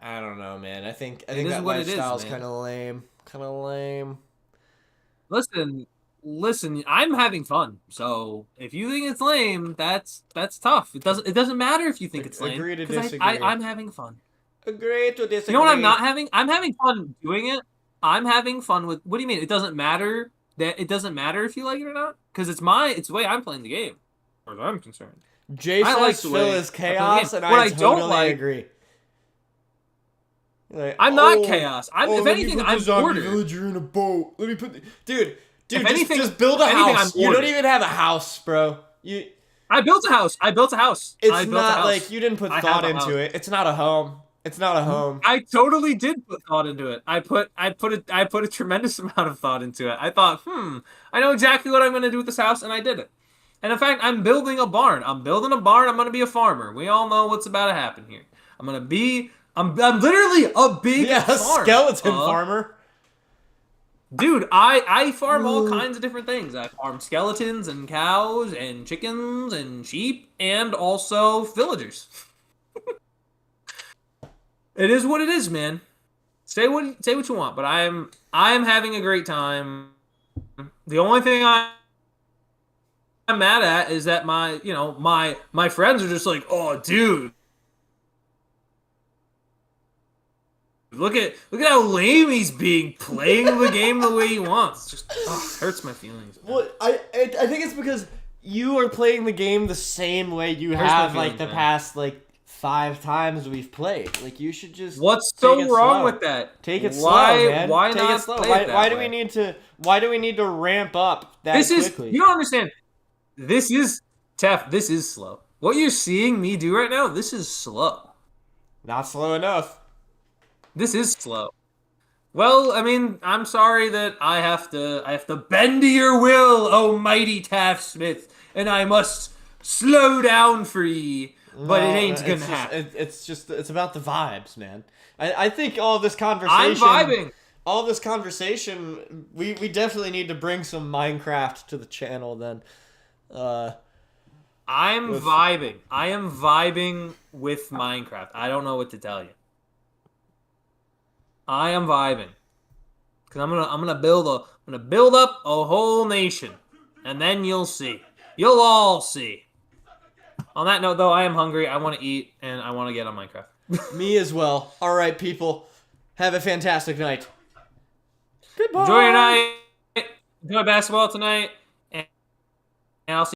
[SPEAKER 2] I don't know, man. I think
[SPEAKER 1] is
[SPEAKER 2] that
[SPEAKER 1] what it is,
[SPEAKER 2] lifestyle's
[SPEAKER 1] man.
[SPEAKER 2] kind of lame. Kind of lame.
[SPEAKER 1] Listen, I'm having fun. So if you think it's lame, that's tough. It doesn't matter if you think it's lame.
[SPEAKER 2] Agree to
[SPEAKER 1] 'cause
[SPEAKER 2] disagree.
[SPEAKER 1] I'm having fun.
[SPEAKER 2] Agree to disagree.
[SPEAKER 1] You know what I'm not having? I'm having fun doing it. I'm having fun with. What do you mean? It doesn't matter that it doesn't matter if you like it or not? Because it's the way I'm playing the game, as far as I'm concerned.
[SPEAKER 2] Jay
[SPEAKER 1] I
[SPEAKER 2] says
[SPEAKER 1] like the
[SPEAKER 2] Phil
[SPEAKER 1] way
[SPEAKER 2] is
[SPEAKER 1] I play the
[SPEAKER 2] chaos,
[SPEAKER 1] game.
[SPEAKER 2] and
[SPEAKER 1] What
[SPEAKER 2] I
[SPEAKER 1] I
[SPEAKER 2] totally
[SPEAKER 1] don't like-
[SPEAKER 2] agree. Like,
[SPEAKER 1] I'm not chaos. If
[SPEAKER 2] let me
[SPEAKER 1] anything,
[SPEAKER 2] put the
[SPEAKER 1] I'm
[SPEAKER 2] zombie
[SPEAKER 1] order.
[SPEAKER 2] villager in a boat. Let me put dude,
[SPEAKER 1] If anything-
[SPEAKER 2] just build a
[SPEAKER 1] if anything,
[SPEAKER 2] house.
[SPEAKER 1] I'm
[SPEAKER 2] You don't
[SPEAKER 1] ordered.
[SPEAKER 2] even have a house, bro.
[SPEAKER 1] I built a house. I built a house.
[SPEAKER 2] It's
[SPEAKER 1] I built a
[SPEAKER 2] not
[SPEAKER 1] house.
[SPEAKER 2] like you didn't put
[SPEAKER 1] I
[SPEAKER 2] thought
[SPEAKER 1] have a
[SPEAKER 2] into
[SPEAKER 1] house.
[SPEAKER 2] it. It's not a home. It's not a home.
[SPEAKER 1] I totally did put thought into it. I put a tremendous amount of thought into it. I thought, I know exactly what I'm going to do with this house, and I did it. And in fact, I'm building a barn. I'm going to be a farmer. We all know what's about to happen here. I'm literally a big farm.
[SPEAKER 2] Skeleton farmer.
[SPEAKER 1] Dude, I farm all kinds of different things. I farm skeletons and cows and chickens and sheep and also villagers. It is what it is, man. Say what you want, but I'm having a great time. The only thing I'm mad at is that my friends are just like, "Oh, dude, look at how lame he's being, playing the game the way he wants." It just hurts my feelings. Man.
[SPEAKER 2] Well, I think it's because you are playing the game the same way you
[SPEAKER 1] Hurts my
[SPEAKER 2] have
[SPEAKER 1] feelings,
[SPEAKER 2] like the
[SPEAKER 1] man.
[SPEAKER 2] past 5 times we've played. Like, you should just
[SPEAKER 1] What's
[SPEAKER 2] take
[SPEAKER 1] so
[SPEAKER 2] it
[SPEAKER 1] wrong
[SPEAKER 2] slow.
[SPEAKER 1] with that?
[SPEAKER 2] Take it
[SPEAKER 1] Why,
[SPEAKER 2] slow, man.
[SPEAKER 1] Why
[SPEAKER 2] Take
[SPEAKER 1] not
[SPEAKER 2] it slow.
[SPEAKER 1] play
[SPEAKER 2] Why,
[SPEAKER 1] it that
[SPEAKER 2] why do
[SPEAKER 1] way?
[SPEAKER 2] we need to ramp up that
[SPEAKER 1] This is
[SPEAKER 2] quickly?
[SPEAKER 1] you don't understand. This is Tef. This is slow. What you're seeing me do right now, this is slow.
[SPEAKER 2] Not slow enough.
[SPEAKER 1] This is slow. Well, I mean, I'm sorry that I have to bend to your will, oh mighty Taft Smith, and I must slow down for ye, but it
[SPEAKER 2] No,
[SPEAKER 1] ain't gonna happen.
[SPEAKER 2] it's about the vibes, man. I think
[SPEAKER 1] I'm vibing.
[SPEAKER 2] all this conversation, we definitely need to bring some Minecraft to the channel then. Uh,
[SPEAKER 1] I'm
[SPEAKER 2] with
[SPEAKER 1] vibing. I am vibing with Minecraft. I don't know what to tell you. I am vibing. Cause I'm gonna build up a whole nation. And then you'll see. You'll all see. On that note though, I am hungry, I wanna eat, and I wanna get on Minecraft.
[SPEAKER 2] me as well. All right, people, have a fantastic night.
[SPEAKER 1] Enjoy your
[SPEAKER 2] Goodbye.
[SPEAKER 1] night. Enjoy basketball tonight. And I'll see